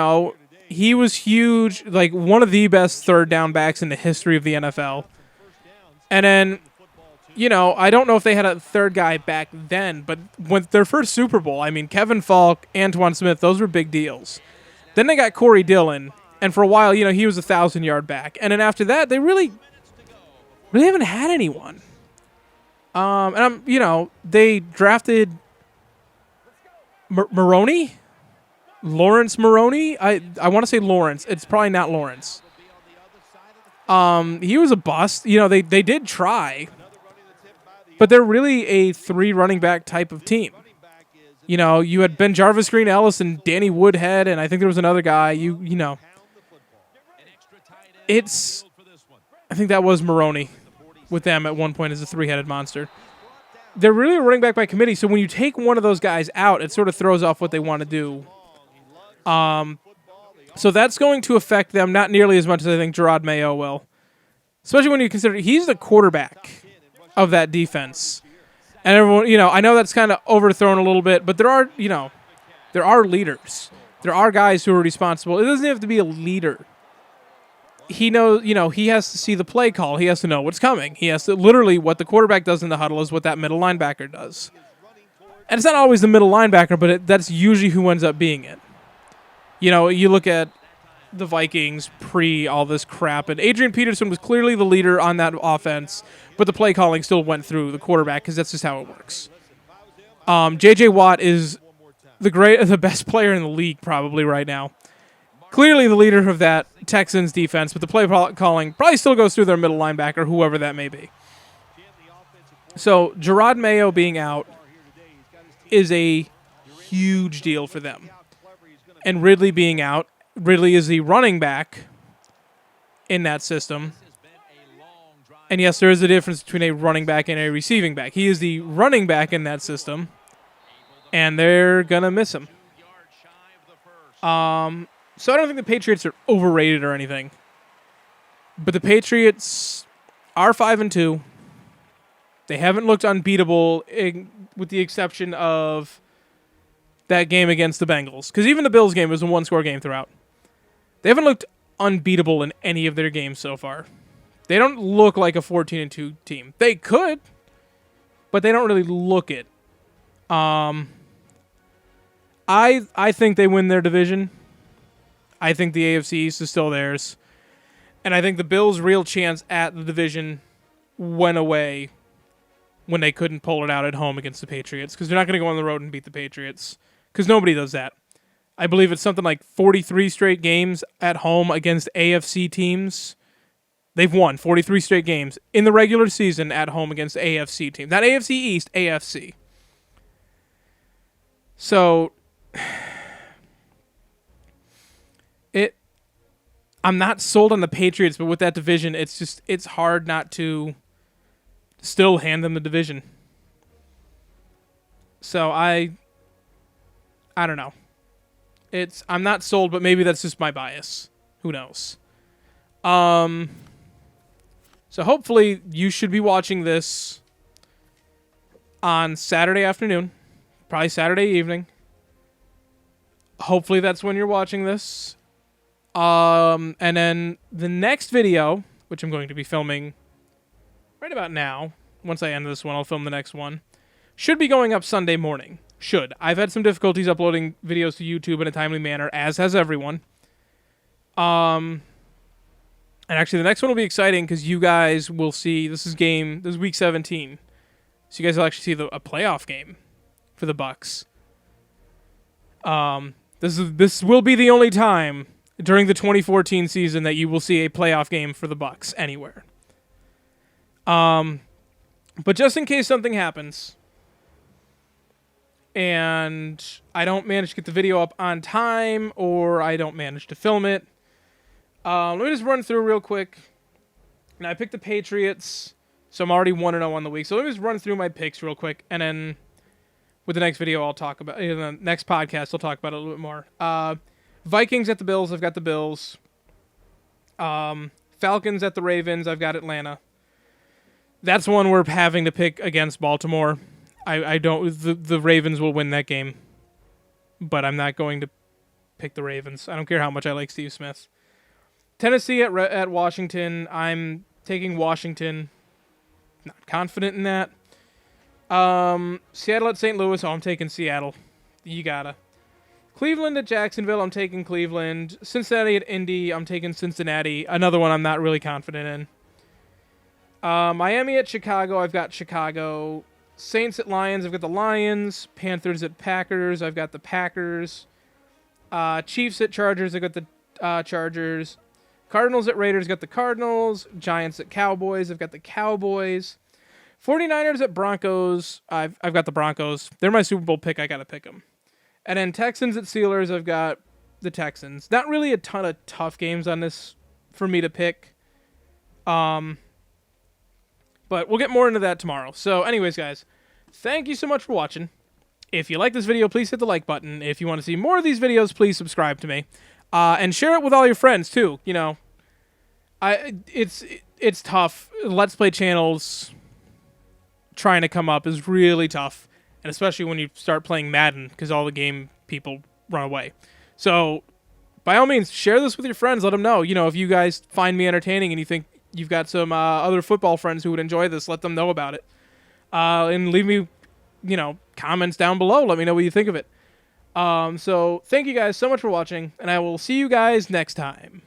He was huge, like one of the best third down backs in the history of the NFL. And then, I don't know if they had a third guy back then, but when their first Super Bowl, I mean, Kevin Falk, Antoine Smith, those were big deals. Then they got Corey Dillon, and for a while, he was a 1,000-yard back. And then after that, they really haven't had anyone. They drafted Maroney? Lawrence Maroney? I want to say Lawrence. It's probably not Lawrence. He was a bust. They did try, but they're really a 3 running back type of team. You had Ben Jarvis, Green Ellis, and Danny Woodhead, and I think there was another guy. I think that was Maroney with them at one point as a 3-headed monster. They're really a running back by committee, so when you take one of those guys out, it sort of throws off what they want to do. So that's going to affect them not nearly as much as I think Gerard Mayo will. Especially when you consider he's the quarterback of that defense. And everyone, I know that's kind of overthrown a little bit, but there are leaders. There are guys who are responsible. It doesn't have to be a leader. He knows, he has to see the play call. He has to know what's coming. He has to, literally, what the quarterback does in the huddle is what that middle linebacker does. And it's not always the middle linebacker, but that's usually who ends up being it. You look at the Vikings pre all this crap, and Adrian Peterson was clearly the leader on that offense, but the play calling still went through the quarterback because that's just how it works. J.J. Watt is the best player in the league probably right now. Clearly the leader of that Texans defense, but the play calling probably still goes through their middle linebacker, whoever that may be. So Gerard Mayo being out is a huge deal for them. And Ridley being out, Ridley is the running back in that system. And yes, there is a difference between a running back and a receiving back. He is the running back in that system, and they're going to miss him. So I don't think the Patriots are overrated or anything. But the Patriots are 5-2. They haven't looked unbeatable with the exception of that game against the Bengals. Because even the Bills game was a one-score game throughout. They haven't looked unbeatable in any of their games so far. They don't look like a 14-2 team. They could, but they don't really look it. I think they win their division. I think the AFC East is still theirs. And I think the Bills' real chance at the division went away when they couldn't pull it out at home against the Patriots, because they're not going to go on the road and beat the Patriots, because nobody does that. I believe it's something like 43 straight games at home against AFC teams. They've won 43 straight games in the regular season at home against AFC teams. Not AFC East, AFC. So, I'm not sold on the Patriots, but with that division, it's hard not to still hand them the division. So I don't know. I'm not sold, but maybe that's just my bias. Who knows? So hopefully you should be watching this on Saturday afternoon, probably Saturday evening. Hopefully that's when you're watching this. And then the next video, which I'm going to be filming right about now, once I end this one, I'll film the next one, should be going up Sunday morning. I've had some difficulties uploading videos to YouTube in a timely manner, as has everyone. And actually the next one will be exciting because you guys will see, this is week 17. So you guys will actually see a playoff game for the Bucks. This will be the only time during the 2014 season that you will see a playoff game for the Bucks anywhere. But just in case something happens and I don't manage to get the video up on time or I don't manage to film it, let me just run through real quick. Now, I picked the Patriots, so I'm already 1-0 on the week. So let me just run through my picks real quick, and then with the next video, I'll talk about in the next podcast, I'll talk about it a little bit more. Vikings at the Bills, I've got the Bills. Falcons at the Ravens, I've got Atlanta. That's one we're having to pick against Baltimore. The Ravens will win that game, but I'm not going to pick the Ravens. I don't care how much I like Steve Smith. Tennessee at Washington. I'm taking Washington. Not confident in that. Seattle at St. Louis. Oh, I'm taking Seattle. You gotta. Cleveland at Jacksonville. I'm taking Cleveland. Cincinnati at Indy. I'm taking Cincinnati. Another one I'm not really confident in. Miami at Chicago. I've got Chicago. Saints at Lions. I've got the Lions. Panthers at Packers. I've got the Packers. Chiefs at Chargers. I've got the Chargers. Cardinals at Raiders, got the Cardinals. Giants at Cowboys, I've got the Cowboys. 49ers at Broncos, I've got the Broncos. They're my Super Bowl pick, I got to pick them. And then Texans at Steelers, I've got the Texans. Not really a ton of tough games on this for me to pick. But we'll get more into that tomorrow. So anyways, guys, thank you so much for watching. If you like this video, please hit the like button. If you want to see more of these videos, please subscribe to me. And share it with all your friends, too, you know. It's tough. Let's Play channels trying to come up is really tough, and especially when you start playing Madden, because all the game people run away. So, by all means, share this with your friends. Let them know. You know, if you guys find me entertaining and you think you've got some other football friends who would enjoy this, let them know about it. And leave me, you know, comments down below. Let me know what you think of it. So, thank you guys so much for watching, and I will see you guys next time.